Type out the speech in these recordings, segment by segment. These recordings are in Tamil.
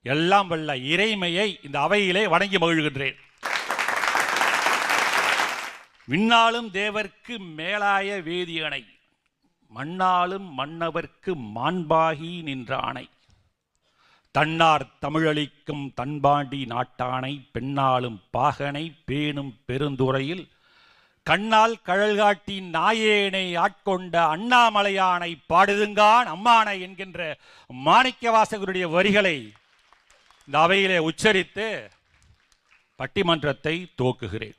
எல்லாம் வல்ல இறைமையை இந்த அவையிலே வணங்கி மகிழ்கின்றேன். விண்ணாலும் தேவர்க்கு மேலாய வேதியணை, மண்ணாலும் மன்னவர்க்கு மாண்பாகி நின்ற அணை, தன்னார் தமிழளிக்கும் தன்பாண்டி நாட்டானை, பெண்ணாலும் பாகனை பேணும் பெருந்துறையில் கண்ணால் கழல்காட்டி நாயேனை ஆட்கொண்ட அண்ணாமலையானை பாடுதுங்கான் அம்மானை என்கின்ற மாணிக்கவாசகருடைய வரிகளை இந்த அவையிலே உச்சரித்து பட்டிமன்றத்தை துவக்குகிறேன்.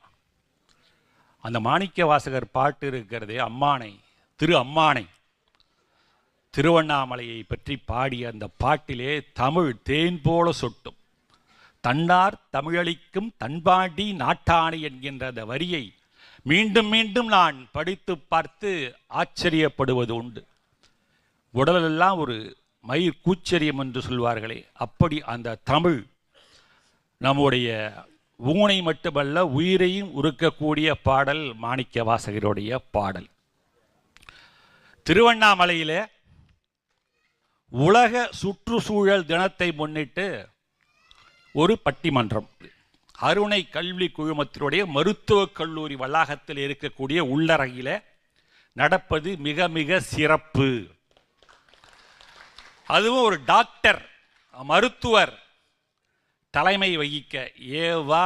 அந்த மாணிக்கவாசகர் பாட்டு இருக்கிறதே அம்மானை, திரு அம்மானை, திருவண்ணாமலையை பற்றி பாடிய அந்த பாட்டிலே தமிழ் தேன் போல சொட்டும். தன்னார் தமிழளிக்கும் தன்பாண்டி நாட்டானை என்கின்ற அந்த வரியை மீண்டும் மீண்டும் நான் படித்து பார்த்து ஆச்சரியப்படுவது உண்டு. உடலெல்லாம் ஒரு மயிர் கூச்சரியம் என்று சொல்வார்களே, அப்படி அந்த தமிழ் நம்முடைய ஊனை மட்டுமல்ல உயிரையும் உருக்கக்கூடிய பாடல் மாணிக்கவாசகருடைய பாடல். திருவண்ணாமலையிலே உலக சுற்றுச்சூழல் தினத்தை முன்னிட்டு ஒரு பட்டிமன்றம் அருணை கல்வி குழுமத்தினுடைய மருத்துவக் கல்லூரி வளாகத்தில் இருக்கக்கூடிய உள்ளறையில் நடப்பது மிக மிக சிறப்பு. அதுவும் ஒரு டாக்டர் மருத்துவர் தலைமை வகிக்க ஏவா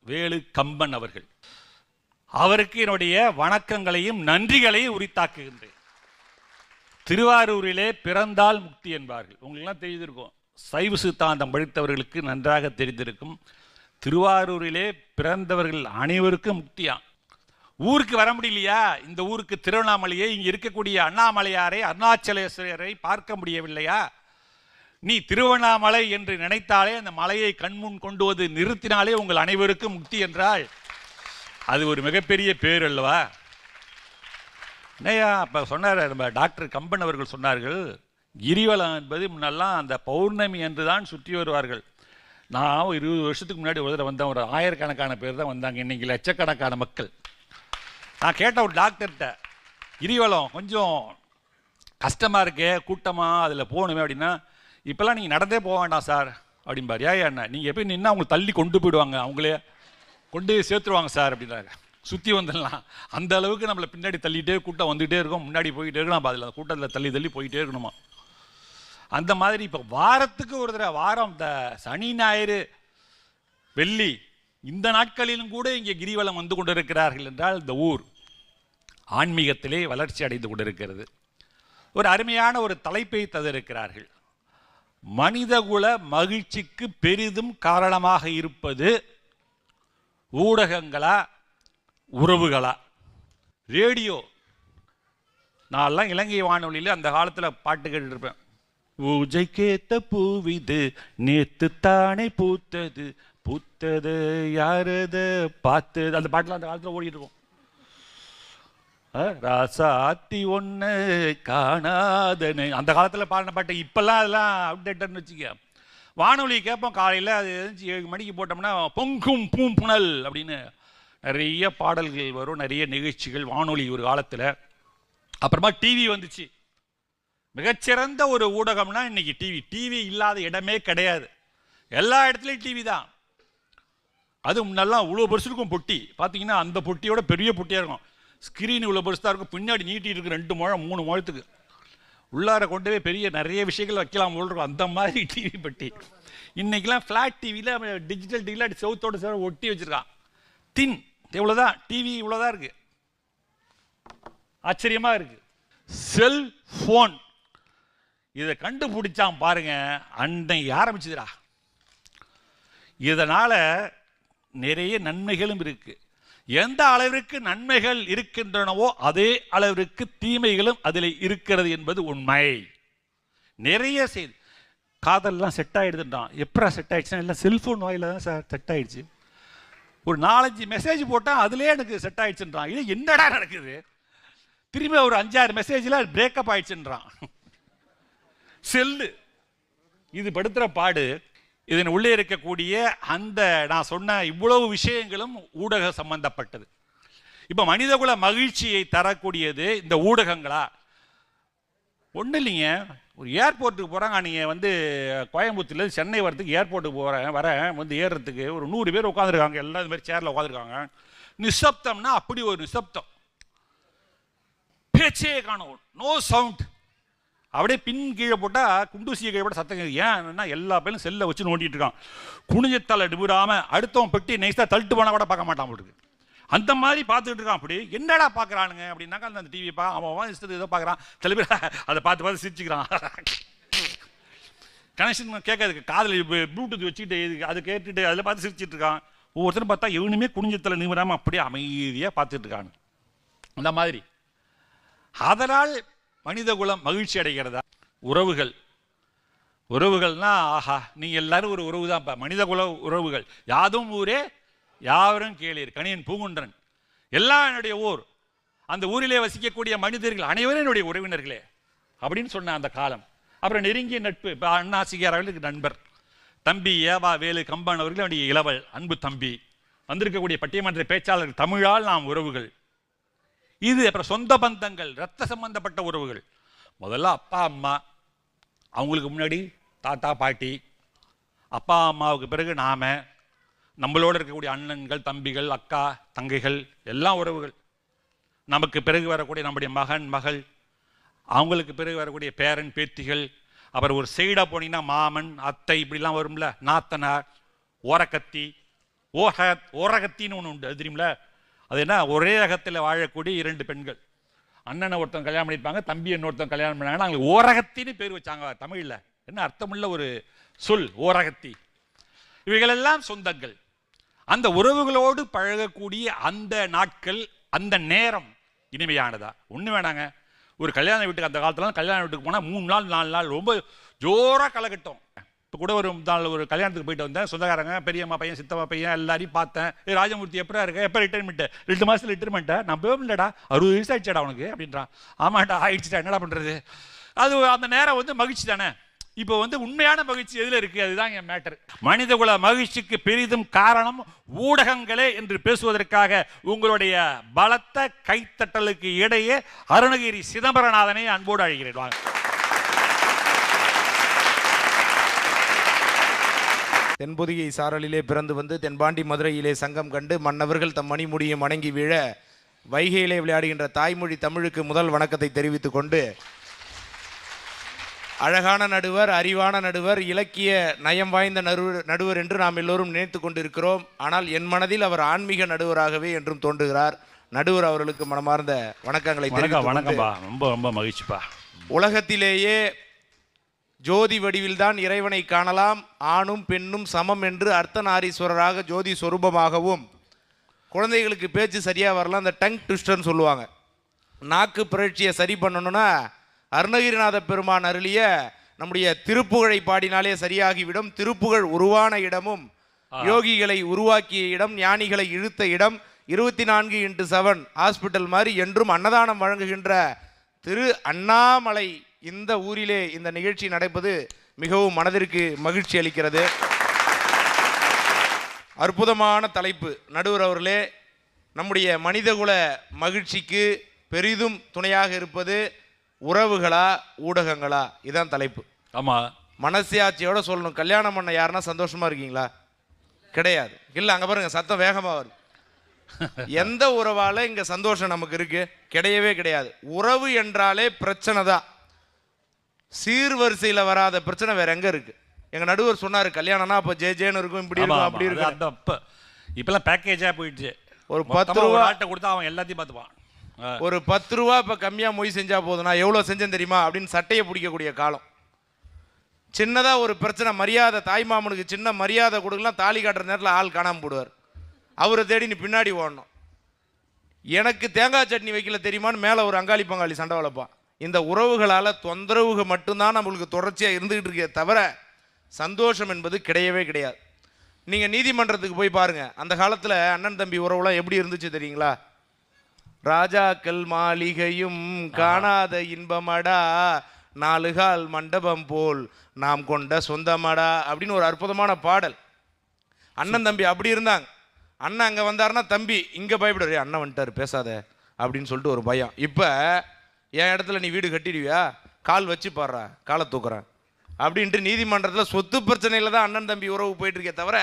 வேலு கம்பன் அவர்கள், அவருக்கு என்னுடைய வணக்கங்களையும் நன்றிகளையும் உரித்தாக்குகின்றேன். திருவாரூரிலே பிறந்தால் முக்தி என்பார்கள். உங்களுக்கெல்லாம் தெரிந்திருக்கும், சைவ சித்தாந்தம் படித்தவர்களுக்கு நன்றாக தெரிந்திருக்கும். திருவாரூரிலே பிறந்தவர்கள் அனைவருக்கும் முக்தியாம். ஊருக்கு வர முடியலையா, இந்த ஊருக்கு திருவண்ணாமலையை இங்கே இருக்கக்கூடிய அண்ணாமலையாரை அருணாச்சலேஸ்வரரை பார்க்க முடியவில்லையா, நீ திருவண்ணாமலை என்று நினைத்தாலே அந்த மலையை கண்முன் கொண்டு வந்து நிறுத்தினாலே உங்கள் அனைவருக்கும் முக்தி என்றால் அது ஒரு மிகப்பெரிய பேர் அல்லவா? என்னையா அப்போ சொன்னார் நம்ம டாக்டர் கம்பன் அவர்கள் சொன்னார்கள், கிரிவலம் என்பது முன்னெல்லாம் அந்த பௌர்ணமி என்று தான் சுற்றி வருவார்கள். நான் 20 வருஷத்துக்கு முன்னாடி ஒரு தடவை வந்தேன், ஒரு ஆயிரக்கணக்கான பேர் தான் வந்தாங்க, இன்னைக்கு லட்சக்கணக்கான மக்கள். நான் கேட்ட ஒரு டாக்டர்கிட்ட, கிரிவலம் கொஞ்சம் கஷ்டமாக இருக்கே, கூட்டமாக அதில் போகணுமே அப்படின்னா, இப்போல்லாம் நீங்கள் நடந்தே போக வேண்டாம் சார் அப்படின்பார். ஏன் என்ன, நீங்கள் எப்போ நின்னா அவங்களை தள்ளி கொண்டு போயிடுவாங்க, அவங்களே கொண்டு சேர்த்துருவாங்க சார் அப்படின்றாங்க. சுற்றி வந்துடலாம், அந்த அளவுக்கு நம்மளை பின்னாடி தள்ளிகிட்டே கூட்டம் வந்துகிட்டே இருக்கும், முன்னாடி போய்கிட்டே இருக்கணும், நம்ம அதில் கூட்டத்தில் தள்ளி தள்ளி போயிட்டே இருக்கணுமா. அந்த மாதிரி இப்போ வாரத்துக்கு ஒரு தடவை, வாரம் இந்த சனி ஞாயிறு வெள்ளி இந்த நாட்களிலும் கூட இங்கே கிரிவலம் வந்து கொண்டிருக்கிறார்கள் என்றால் இந்த ஊர் ஆன்மீகத்திலே வளர்ச்சி அடைந்து கொண்டிருக்கிறது. ஒரு அருமையான ஒரு தலைப்பை தந்திருக்கிறார்கள், மனிதகுல மகிழ்ச்சிக்கு பெரிதும் காரணமாக இருப்பது ஊடகங்களா உறவுகளா? ரேடியோ, நான்லாம் இலங்கை வானொலியில் அந்த காலத்தில் பாட்டு கேட்டுட்டு இருப்பேன். பூஜை கேத்த பூவிது நேத்து தானே பூத்தது, பூத்தது யாரது பார்த்தது, அந்த பாட்டுலாம் அந்த காலத்தில் ஓடிட்டு இருக்கும். ராசாத்தி ஒன்று காணாதனு, அந்த காலத்தில் பாடின பாட்டு. இப்போல்லாம் அதெல்லாம் அப்டேட்டட்னு வச்சுக்க. வானொலி கேட்போம் காலையில், அது 7 மணிக்கு போட்டோம்னா பொங்கும் பூம்புணல் அப்படின்னு நிறைய பாடல்கள் வரும், நிறைய நிகழ்ச்சிகள் வானொலி ஒரு காலத்தில். அப்புறமா டிவி வந்துச்சு. மிகச்சிறந்த ஒரு ஊடகம்னா இன்னைக்கு டிவி. டிவி இல்லாத இடமே கிடையாது, எல்லா இடத்துலையும் டிவி தான். அது முன்னெல்லாம் இவ்வளோ பெருசு இருக்கும் பொட்டி, பார்த்தீங்கன்னா அந்த பொட்டியோட பெரிய பொட்டியாக இருக்கும். ஸ்க்ரீன் இவ்வளோ பெருசு தான் இருக்கும், பின்னாடி நீட்டி இருக்கு 2 முழம் 3 முழத்துக்கு. உள்ளார கொண்டு போய் பெரிய நிறைய விஷயங்கள் வைக்கலாம் போல் இருக்கும், அந்த மாதிரி டிவி பெட்டி. இன்னைக்கெல்லாம் ஃப்ளாட் டிவியில், டிஜிட்டல் டிவியில் செவத்தோட சேர ஒட்டி வச்சுருக்கான். தின் இவ்வளோதான் டிவி, இவ்வளோதான் இருக்குது. ஆச்சரியமாக இருக்குது. செல்ஃபோன் இதை கண்டுபிடிச்சான் பாருங்க, அன்னைக்கு ஆரம்பிச்சுதுடா. இதனால் நிறைய நன்மைகளும் இருக்கு. எந்த அளவிற்கு நன்மைகள் இருக்கின்றனவோ அதே அளவிற்கு தீமைகளும் அதில் இருக்கிறது என்பது உண்மை. நிறைய செய்தி காதல்லாம் செட் ஆகிடுதுன்றான். எப்படா செட் ஆகிடுச்சுன்னா, இல்லை செல்ஃபோன் வாயில தான் சார் செட் ஆகிடுச்சு. ஒரு 4-5 மெசேஜ் போட்டால் அதுலேயே எனக்கு செட் ஆகிடுச்சுன்றான். இது என்னடா நடக்குது? திரும்பி ஒரு 5-6 மெசேஜில் பிரேக்கப் ஆகிடுச்சுன்றான். செல்லு இது படுத்துகிற பாடு. இதன் உள்ளே இருக்கக்கூடிய அந்த நான் சொன்ன இவ்வளவு விஷயங்களும் ஊடக சம்பந்தப்பட்டது. இப்போ மனிதகுல மகிழ்ச்சியை தரக்கூடியது இந்த ஊடகங்களா? ஒன்றும் இல்லைங்க, ஒரு ஏர்போர்ட்டுக்கு போகிறாங்க. நீங்கள் வந்து கோயம்புத்தூர்லேருந்து சென்னை வரத்துக்கு ஏர்போர்ட்டுக்கு வரேன் வந்து ஏறுறதுக்கு ஒரு 100 பேர் உட்காந்துருக்காங்க. எல்லாம் இது மாதிரி சேரில் உட்காந்துருக்காங்க. நிசப்தம்னா அப்படி ஒரு நிசப்தம், பேச்சே காணும், நோ சவுண்ட். அப்படியே பின் கீழே போட்டால் குண்டூசியை கீழே போட்டால் சத்தம். ஏன்னா எல்லா பேரும் செல்லை வச்சு நோண்டிட்டு இருக்கான். குனிஞ்சத்தால் எடுபடாமல் அடுத்தவன் பெட்டி நைஸாக தள்ளிட்டு போனால் கூட பார்க்க மாட்டான் போட்டுருக்கு. அந்த மாதிரி பார்த்துக்கிட்டு இருக்கான். அப்படி என்னடா பார்க்குறானுங்க அப்படின்னாக்கா அந்த டிவியை அவன் இஷ்டத்துக்கு ஏதோ பார்க்குறான். சில பேர் அதை பார்த்து சிரிச்சுக்கிறான். கனெக்ஷன் கேட்காதுக்கு காதில் ப்ளூடூத் வச்சுக்கிட்டு அதை கேட்டுட்டு அதில் பார்த்து சிரிச்சிட்டு இருக்கான். ஒவ்வொருத்தரும் பார்த்தா எவனுமே குனிஞ்சத்தில் நிமிராமல் அப்படியே அமைதியாக பார்த்துட்டு இருக்கானு. அந்த மாதிரி அதனால் மனித குலம் மகிழ்ச்சி அடைகிறதா? உறவுகள்னா ஆஹா, நீங்க எல்லாரும் ஒரு உறவு தான். மனித குல உறவுகள் யாதும் ஊரே யாவரும் கேளீர், கணியன் பூங்குன்றன். எல்லாம் என்னுடைய ஊர், அந்த ஊரிலே வசிக்கக்கூடிய மனிதர்கள் அனைவரும் என்னுடைய உறவினர்களே அப்படின்னு சொன்ன அந்த காலம். அப்புறம் நெருங்கிய நட்பு. இப்போ அண்ணா சிகார் அவர்களுக்கு நண்பர், தம்பி ஏவா வேலு கம்பன் அவர்கள் என்னுடைய இளவல் அன்பு தம்பி, வந்திருக்கக்கூடிய பட்டிமன்ற பேச்சாளர் தமிழால் நாம் உறவுகள். இது அப்புறம் சொந்த பந்தங்கள், இரத்த சம்பந்தப்பட்ட உறவுகள். முதல்ல அப்பா அம்மா, அவங்களுக்கு முன்னாடி தாத்தா பாட்டி, அப்பா அம்மாவுக்கு பிறகு நாம, நம்மளோட இருக்கக்கூடிய அண்ணன்கள் தம்பிகள் அக்கா தங்கைகள் எல்லாம் உறவுகள். நமக்கு பிறகு வரக்கூடிய நம்முடைய மகன் மகள், அவங்களுக்கு பிறகு வரக்கூடிய பேரன் பேத்திகள். அப்புறம் ஒரு சைடாக போனீங்கன்னா மாமன் அத்தை இப்படிலாம் வரும்ல, நாத்தனார், ஓரக்கத்தி, ஓரகத்தின்னு ஒன்று உண்டு, அது தெரியுமில்ல? அது என்ன, ஒரே ரகத்தில் வாழக்கூடிய 2 பெண்கள். அண்ணனை ஒருத்தன் கல்யாணம் பண்ணியிருப்பாங்க, தம்பி இன்னொருத்தன் கல்யாணம் பண்ணாங்கன்னா அவங்களுக்கு ஓரகத்தின்னு பேர் வச்சாங்க தமிழில். என்ன அர்த்தமுள்ள ஒரு சொல் ஓரகத்தி. இவைகளெல்லாம் சொந்தங்கள். அந்த உறவுகளோடு பழகக்கூடிய அந்த நாட்கள், அந்த நேரம் இனிமையானதா? ஒன்று வேணாங்க, ஒரு கல்யாண வீட்டுக்கு அந்த காலத்துல கல்யாண வீட்டுக்கு போனால் 3 நாள் 4 நாள் ரொம்ப ஜோராக கலக்கட்டும். இப்போ கூட ஒரு நாள் ஒரு கல்யாணத்துக்கு போயிட்டு வந்தேன். சொந்தக்காரங்க, பெரியம்மா பையன் சித்தம்மா பையன் எல்லாரையும் பார்த்தேன். ராஜமூர்த்தி எப்போ இருக்க, எப்போ ரிட்டைர்மெண்ட்டு? 2 மாதத்தில் ரிட்டைர்மெண்ட்டா? நான் போக இல்லைடா, 60 வயசு ஆயிடுச்சாடா உனக்கு அப்படின்றான். ஆமாண்டா ஆயிடுச்சுடா, என்னடா பண்ணுறது? அது அந்த நேரம் வந்து மகிழ்ச்சி தானே. இப்போ வந்து உண்மையான மகிழ்ச்சி எதில் இருக்குது? அதுதான் என் மேட்டர். மனிதகுல மகிழ்ச்சிக்கு பெரிதும் காரணம் ஊடகங்களே என்று பேசுவதற்காக உங்களுடைய பலத்த கைத்தட்டலுக்கு இடையே அருணகிரி சிதம்பரநாதனை அன்போடு அழைக்கிறேன். தென்பொதிகை சாரலிலே பிறந்து வந்து தென்பாண்டி மதுரையிலே சங்கம் கண்டு மன்னவர்கள் தம் மணிமுடியும் வணங்கி வீழ வைகையிலே விளையாடுகின்ற தாய்மொழி தமிழுக்கு முதல் வணக்கத்தை தெரிவித்துக் கொண்டு, அழகான நடுவர், அறிவான நடுவர், இலக்கிய நயம் வாய்ந்த நடுவர் என்று நாம் எல்லோரும் நினைத்து கொண்டிருக்கிறோம். ஆனால் என் மனதில் அவர் ஆன்மீக நடுவராகவே என்றும் தோன்றுகிறார். நடுவர் அவர்களுக்கு மனமார்ந்த வணக்கங்களை வணக்கம்பா. ரொம்ப ரொம்ப மகிழ்ச்சிப்பா. உலகத்திலேயே ஜோதி வடிவில்தான் இறைவனை காணலாம், ஆணும் பெண்ணும் சமம் என்று அர்த்தநாரீஸ்வரராக ஜோதி சொரூபமாகவும், குழந்தைகளுக்கு பேச்சு சரியாக வரலாம், அந்த டங் ட்விஸ்டர்னு சொல்லுவாங்க, நாக்கு புரட்சியை சரி பண்ணணும்னா அருணகிரிநாத பெருமான் அருளிய நம்முடைய திருப்புகழை பாடினாலே சரியாகிவிடும். திருப்புகழ் உருவான இடமும் யோகிகளை உருவாக்கிய இடம், ஞானிகளை இழுத்த இடம், 24x7 ஹாஸ்பிட்டல் மாதிரி என்றும் அன்னதானம் வழங்குகின்ற திரு அண்ணாமலை இந்த ஊரிலே இந்த நிகழ்ச்சி நடப்பது மிகவும் மனதிற்கு மகிழ்ச்சி அளிக்கிறது. அற்புதமான தலைப்பு. நடுவர் அவர்களே, நம்முடைய மனிதகுல மகிழ்ச்சிக்கு பெரிதும் துணையாக இருப்பது உறவுகளா ஊடகங்களா? இதுதான் தலைப்பு. ஆமா, மனசியாட்சியோட சொல்லணும். கல்யாணம் பண்ண யாருன்னா சந்தோஷமா இருக்கீங்களா? கிடையாது. இல்லை, அங்கே பாருங்க சத்தம் வேகமாக வருது. எந்த உறவால இங்க சந்தோஷம் நமக்கு இருக்கு? கிடையவே கிடையாது. உறவு என்றாலே பிரச்சனை தான். சீர்வரிசையில் வராத பிரச்சனை வேற எங்க இருக்கு? எங்க நடுவர் சொன்னாரு, கல்யாணம்னா அப்ப ஜேன்னு இருக்கும், இப்படி இருக்கும், அப்படி இருக்கும். இப்பெல்லாம் பேக்கேஜா போயிடுச்சு. ஒரு 10 ரூபா கொடுத்தா அவன் எல்லாத்தையும் பார்த்துப்பான். ஒரு 10 ரூபா இப்ப கம்மியா மொய் செஞ்சா போதும், நான் எவ்வளவு செஞ்சேன் தெரியுமா அப்படின்னு சட்டையை பிடிக்கக்கூடிய காலம். சின்னதா ஒரு பிரச்சனை, மரியாதை, தாய்மாமனுக்கு சின்ன மரியாதை கொடுக்கலாம், தாலி காட்டுற நேரத்தில் ஆள் காணாம போடுவார். அவரை தேடி நீ பின்னாடி ஓடணும். எனக்கு தேங்காய் சட்னி வைக்கல தெரியுமான்னு மேலே ஒரு அங்காளி பங்காளி சண்டை வளர்ப்பான். இந்த உறவுகளால் தொந்தரவுகள் மட்டும்தான் நம்மளுக்கு தொடர்ச்சியாக இருந்துகிட்டு இருக்கே தவிர சந்தோஷம் என்பது கிடையவே கிடையாது. நீங்கள் நீதிமன்றத்துக்கு போய் பாருங்க, அந்த காலத்தில் அண்ணன் தம்பி உறவுலாம் எப்படி இருந்துச்சு தெரியுங்களா? ராஜாக்கள் மாளிகையும் காணாத இன்பமடா, 4 கால் மண்டபம் போல் நாம் கொண்ட சொந்தமடா அப்படின்னு ஒரு அற்புதமான பாடல். அண்ணன் தம்பி அப்படி இருந்தாங்க. அண்ணன் அங்கே வந்தாருன்னா தம்பி இங்கே பயப்படுற, அண்ணன் வந்துட்டார் பேசாத அப்படின்னு சொல்லிட்டு ஒரு பயம். இப்போ என் இடத்துல நீ வீடு கட்டிடுவியா, கால் வச்சு பாடுறா, காலை தூக்குறேன் அப்படின்ட்டு நீதிமன்றத்தில் சொத்து பிரச்சனையில் தான் அண்ணன் தம்பி உறவு போயிட்டு இருக்கே தவிர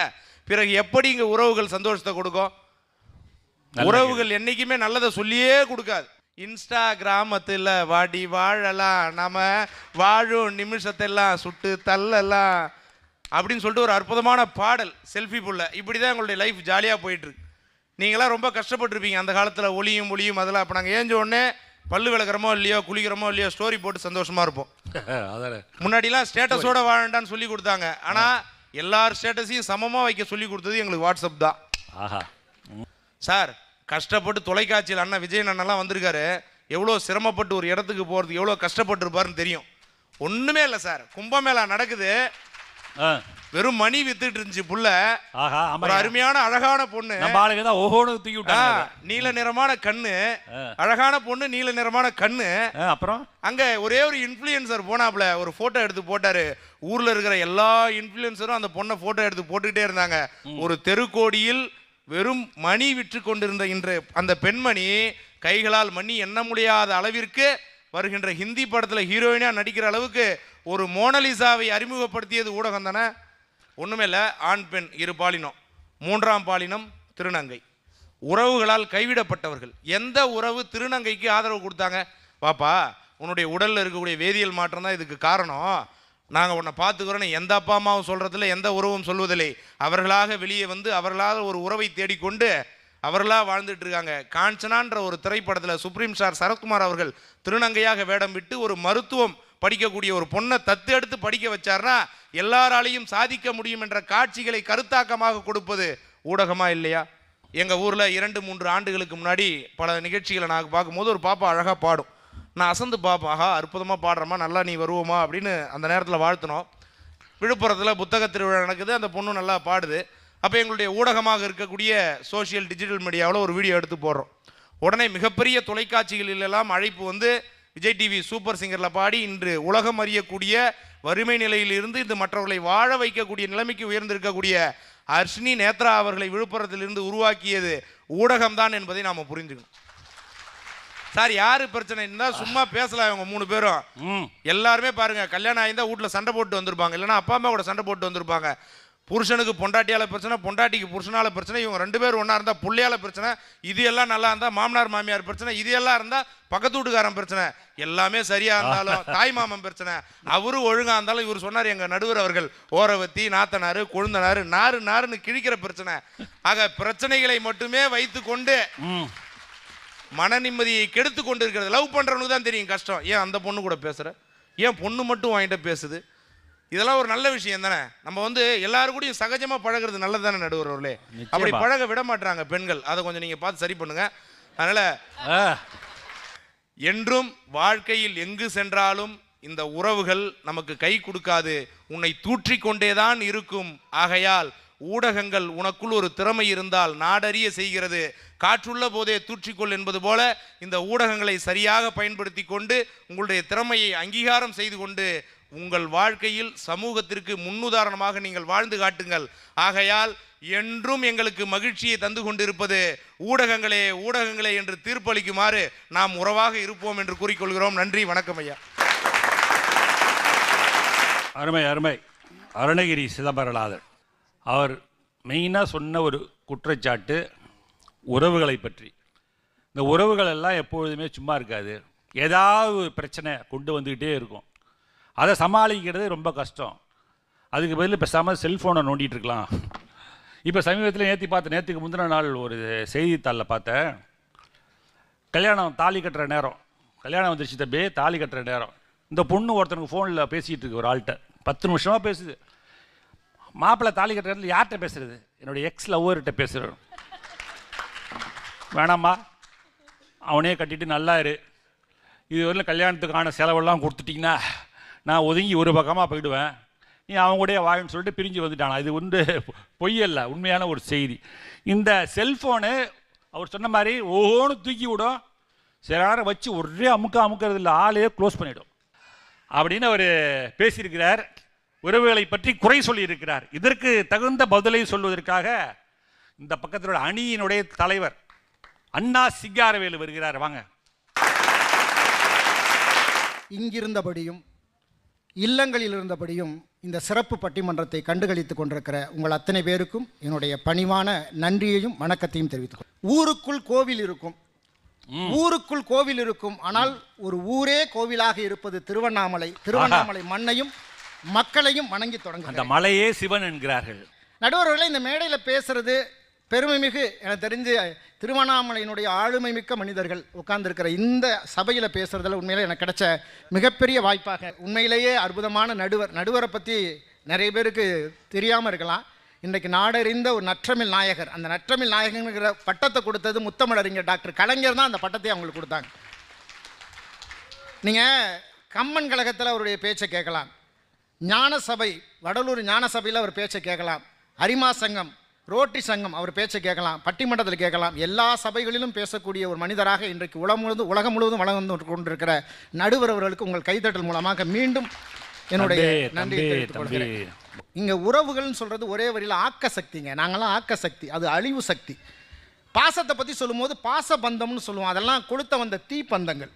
பிறகு எப்படி இங்கே உறவுகள் சந்தோஷத்தை கொடுக்கும்? உறவுகள் என்னைக்குமே நல்லதை சொல்லியே கொடுக்காது. இன்ஸ்டாகிராமத்தில் வாடி வாழலாம், நாம வாழும் நிமிஷத்தெல்லாம் சுட்டு தள்ளலாம் அப்படின்னு சொல்லிட்டு ஒரு அற்புதமான பாடல் செல்ஃபி புள்ள. இப்படி தான் எங்களுடைய லைஃப் ஜாலியாக போயிட்டுருக்கு. நீங்களாம் ரொம்ப கஷ்டப்பட்டுருப்பீங்க அந்த காலத்தில், ஒளியும் ஒளியும் அதெல்லாம். அப்போ நாங்கள் ஏஞ்ச உடனே பல்லு விளக்குறமோ இல்லையோ, குளிக்கிறமோ இல்லையோ, ஸ்டோரி போட்டு சந்தோஷமாக இருப்போம். முன்னாடிலாம் ஸ்டேட்டஸோட வாழண்டான்னு சொல்லி கொடுத்தாங்க. ஆனால் எல்லார் ஸ்டேட்டஸையும் சமமாக வைக்க சொல்லி கொடுத்தது எங்களுக்கு வாட்ஸ்அப் தான். சார், கஷ்டப்பட்டு தொலைக்காட்சியில் அண்ணன் விஜயன் அண்ணெல்லாம் வந்திருக்காரு. எவ்வளோ சிரமப்பட்டு ஒரு இடத்துக்கு போகிறதுக்கு எவ்வளோ கஷ்டப்பட்டுருப்பாருன்னு தெரியும். ஒன்றுமே இல்லை சார், கும்பமேளா நடக்குது, வெறும் மணி வித்துட்டு இருந்துச்சு புள்ள. ஒரு அருமையான அழகான பொண்ணு, நீல நிறமான கண்ணு, அழகான பொண்ணு, நீல நிறமான கண்ணு. அப்புறம் அங்க ஒரே ஒரு இன்ஃப்ளூயன்சர் போனாப்ல, ஒரு போட்டோ எடுத்து போட்டாரு. ஊர்ல இருக்கிற எல்லா இன்ஃப்ளூயன்சரும் அந்த பொண்ணை போட்டோ எடுத்து போட்டுக்கிட்டே இருந்தாங்க. ஒரு தெருக்கோடியில் வெறும் மணி விற்று கொண்டிருந்த இன்று அந்த பெண்மணி கைகளால் மணி எண்ண முடியாத அளவிற்கு வருகின்ற ஹிந்தி படத்துல ஹீரோயினா நடிக்கிற அளவுக்கு ஒரு மோனலிசாவை அறிமுகப்படுத்தியது ஊடகம் தானே. ஒண்ணுமே இல்லை, ஆண் பெண் இரு பாலினம், மூன்றாம் பாலினம் திருநங்கை, உறவுகளால் கைவிடப்பட்டவர்கள். எந்த உறவு திருநங்கைக்கு ஆதரவு கொடுத்தாங்க? பாப்பா, உன்னுடைய உடல்ல இருக்கக்கூடிய வேதியியல் மாற்றம் தான் இதுக்கு காரணம், நாங்கள் உன்னை பார்த்துக்கிறோன்னு எந்த அப்பா அம்மாவும் சொல்றதில்லை, எந்த உறவும் சொல்வதில்லை. அவர்களாக வெளியே வந்து அவர்களாக ஒரு உறவை தேடிக்கொண்டு அவர்களாக வாழ்ந்துட்டு இருக்காங்க. காஞ்சனான்ற ஒரு திரைப்படத்தில் சுப்ரீம் ஸ்டார் சரத்குமார் அவர்கள் திருநங்கையாக வேடம் விட்டு ஒரு மருத்துவம் படிக்கக்கூடிய ஒரு பொண்ணை தத்து எடுத்து படிக்க வச்சார்னா எல்லாராலையும் சாதிக்க முடியும் என்ற காட்சிகளை கருத்தாக்கமாக கொடுப்பது ஊடகமா இல்லையா? எங்கள் ஊரில் 2-3 ஆண்டுகளுக்கு முன்னாடி பல நிகழ்ச்சிகளை நாங்கள் பார்க்கும்போது ஒரு பாப்பா அழகாக பாடும். நான் அசந்து பார்ப்பேன், ஆஹா அற்புதமாக பாடுறமா, நல்லா நீ வருவோமா அப்படின்னு அந்த நேரத்தில் வாழ்த்தினோம். விழுப்புரத்தில் புத்தக திருவிழா நடக்குது, அந்த பொண்ணு நல்லா பாடுது. அப்போ எங்களுடைய ஊடகமாக இருக்கக்கூடிய சோஷியல் டிஜிட்டல் மீடியாவில் ஒரு வீடியோ எடுத்து போடுறோம். உடனே மிகப்பெரிய தொலைக்காட்சிகளிலெல்லாம் அழைப்பு வந்து விஜய் டிவி சூப்பர் சிங்கரில் பாடி இன்று உலகம் அறியக்கூடிய வறுமை நிலையிலிருந்து இந்த மற்றவர்களை வாழ வைக்கக்கூடிய நிலைமைக்கு உயர்ந்திருக்கக்கூடிய அர்ஷினி நேத்ரா அவர்களை விழுப்புரத்திலிருந்து உருவாக்கியது ஊடகம்தான் என்பதை நாம் புரிஞ்சுக்கணும். சார், யாரு பிரச்சனை இருந்தால் சும்மா பேசலாம். இவங்க 3 பேரும் எல்லாருமே பாருங்க, கல்யாணம் ஆயிருந்தா வீட்டில் சண்டை போட்டு வந்திருப்பாங்க, இல்லைன்னா அப்பா அம்மா கூட சண்டை போட்டு வந்திருப்பாங்க. புருஷனுக்கு பொண்டாட்டியால பிரச்சனை, பொண்டாட்டிக்கு புருஷனால பிரச்சனை, இவங்க 2 பேரும் ஒன்றா இருந்தால் புள்ளையால பிரச்சனை, இது எல்லாம் நல்லா இருந்தால் மாமனார் மாமியார் பிரச்சனை, இது எல்லாம் இருந்தால் பக்கத்து வீட்டுக்காரன் பிரச்சனை, எல்லாமே சரியா இருந்தாலும் தாய் மாமன் பிரச்சனை, அவரு ஒழுங்கா இருந்தாலும் இவர் சொன்னார் எங்க நடுவர் அவர்கள் ஓரவத்தி நாத்தனாரு கொழுந்தனாரு நாறு நாருன்னு கிழிக்கிற பிரச்சனை. ஆக பிரச்சனைகளை மட்டுமே வைத்து கொண்டு மன நிம்மதியை கெடுத்து கொண்டு இருக்கிறது. லவ் பண்றவனுக்கு தான் தெரியும் கஷ்டம். ஏன் அந்த பொண்ணு கூட பேசுற, ஏன் பொண்ணு மட்டும் வாங்கிட்ட பேசுது? இதெல்லாம் ஒரு நல்ல விஷயம் தானே. நம்ம வந்து எல்லாரும் கூடயும் சகஜமா பழகிறது நல்லது தானே நடுவர் அவர்களே. அப்படி பழக விட மாட்டாங்க பெண்கள், அதை கொஞ்சம் நீங்க பார்த்து சரி பண்ணுங்க. அதனால என்றும் வாழ்க்கையில் எங்கு சென்றாலும் இந்த உறவுகள் நமக்கு கை கொடுக்காது, உன்னை தூற்றிக்கொண்டேதான் இருக்கும். ஆகையால் ஊடகங்கள் உனக்குள் ஒரு திறமை இருந்தால் நாடறிய செய்கிறது, காற்றுள்ள போதே தூற்றிக்கொள் என்பது போல இந்த ஊடகங்களை சரியாக பயன்படுத்தி கொண்டு உங்களுடைய திறமையை அங்கீகாரம் செய்து கொண்டு உங்கள் வாழ்க்கையில் சமூகத்திற்கு முன்னுதாரணமாக நீங்கள் வாழ்ந்து காட்டுங்கள். ஆகையால் என்றும் எங்களுக்கு மகிழ்ச்சியை தந்து கொண்டிருப்பது ஊடகங்களே ஊடகங்களே என்று தீர்ப்பளிக்குமாறு நாம் உறவாக இருப்போம் என்று கூறிக்கொள்கிறோம். நன்றி, வணக்கம் ஐயா. அருமை அருமை. அருணகிரி சிதம்பரநாதர் அவர் மெயினாக சொன்ன ஒரு குற்றச்சாட்டு உறவுகளை பற்றி. இந்த உறவுகள் எல்லாம் எப்பொழுதுமே சும்மா இருக்காது, ஏதாவது ஒரு பிரச்சனை கொண்டு வந்துக்கிட்டே இருக்கும். அதை சமாளிக்கிறது ரொம்ப கஷ்டம். அதுக்கு பதில் பேசாமல் செல்ஃபோனை நோண்டிகிட்டு இருக்கலாம். இப்போ சமீபத்தில் நேற்றுக்கு முந்தின நாள் ஒரு செய்தித்தாளில் பார்த்தேன், கல்யாணம் தாலி கட்டுற நேரம், கல்யாணம் வந்துருச்சு தம்பி, தாலி கட்டுற நேரம், இந்த பொண்ணு ஒருத்தனுக்கு ஃபோனில் பேசிகிட்டு இருக்கு, ஒரு ஆள்கிட்ட 10 நிமிஷமாக பேசுது. மாப்பிள்ளை தாலி கட்டுற நேரத்தில் யார்கிட்ட பேசுறது? என்னுடைய எக்ஸ் லவ்வர்கிட்ட பேசுகிறேன். வேணாம்மா, அவனே கட்டிட்டு நல்லா இரு, இது வரையில் கல்யாணத்துக்கான செலவெல்லாம் கொடுத்துட்டிங்கன்னா நான் ஒதுங்கி ஒரு பக்கமாக போயிடுவேன், நீ அவங்க கூடயே வாழுன்னு சொல்லிட்டு பிரிஞ்சு வந்துட்டானா. இது வந்து பொய்யல்ல, உண்மையான ஒரு செய்தி. இந்த செல்ஃபோனு அவர் சொன்ன மாதிரி ஒவ்வொன்று தூக்கி விடும், சில நேரம் வச்சு ஒரே அமுக்கிறது இல்லை, ஆளையே க்ளோஸ் பண்ணிவிடும் அப்படின்னு அவர் பேசியிருக்கிறார். உறவுகளை பற்றி குறை சொல்லியிருக்கிறார். இதற்கு தகுந்த பதிலை சொல்வதற்காக இந்த பக்கத்தினுடைய அணியினுடைய தலைவர் அண்ணா சிங்காரவேலு வருகிறார். வாங்க. இங்கிருந்தபடியும் இல்லங்களில் இருந்தபடியும் இந்த சிறப்பு பட்டிமன்றத்தை கண்டுகளித்துக் கொண்டிருக்கிற உங்கள் அத்தனை பேருக்கும் என்னுடைய பணிவான நன்றியையும் வணக்கத்தையும் தெரிவித்துக் ஊருக்குள் கோவில் இருக்கும், ஊருக்குள் கோவில் இருக்கும். ஆனால் ஒரு ஊரே கோவிலாக இருப்பது திருவண்ணாமலை. திருவண்ணாமலை மண்ணையும் மக்களையும் வணங்கி தொடங்க அந்த மலையே சிவன் என்கிறார்கள். நடுவர்களே, இந்த மேடையில் பேசுறது பெருமைமிகு. எனக்கு தெரிஞ்சு திருவண்ணாமலையினுடைய ஆளுமை மிக்க மனிதர்கள் உட்கார்ந்துருக்கிற இந்த சபையில் பேசுறதுல உண்மையிலே எனக்கு கிடைச்ச மிகப்பெரிய வாய்ப்பாக. உண்மையிலேயே அற்புதமான நடுவரை பற்றி நிறைய பேருக்கு தெரியாமல் இருக்கலாம். இன்றைக்கு நாடறிந்த ஒரு நற்றமிழ் நாயகர். அந்த நற்றமிழ் நாயகங்கிற பட்டத்தை கொடுத்தது முத்தமிழறிஞர் டாக்டர் கலைஞர் தான் அந்த பட்டத்தை அவங்களுக்கு கொடுத்தாங்க. நீங்கள் கம்மன் கழகத்தில் அவருடைய பேச்சை கேட்கலாம், ஞான சபை வடலூர் ஞான சபையில் அவர் பேச்சை கேட்கலாம், அரிமா சங்கம், ரோட்டி சங்கம் அவர் பேச்சை கேட்கலாம், பட்டிமன்றத்தில் கேட்கலாம். எல்லா சபைகளிலும் பேசக்கூடிய ஒரு மனிதராக இன்றைக்கு உலகம் முழுவதும் வளர்ந்து கொண்டிருக்கிற நடுவர் அவர்களுக்கு உங்கள் கைத்தட்டல் மூலமாக மீண்டும் என்னுடைய நன்றியை தெரிவித்துக் கொள்கிறேன். இங்கே உறவுகள்னு சொல்கிறது ஒரே வரியில் ஆக்க சக்திங்க. நாங்களாம் ஆக்க சக்தி, அது அழிவு சக்தி. பாசத்தை பற்றி சொல்லும்போது பாசபந்தம்னு சொல்லுவோம். அதெல்லாம் கொளுத்த வந்த தீப்பந்தங்கள்.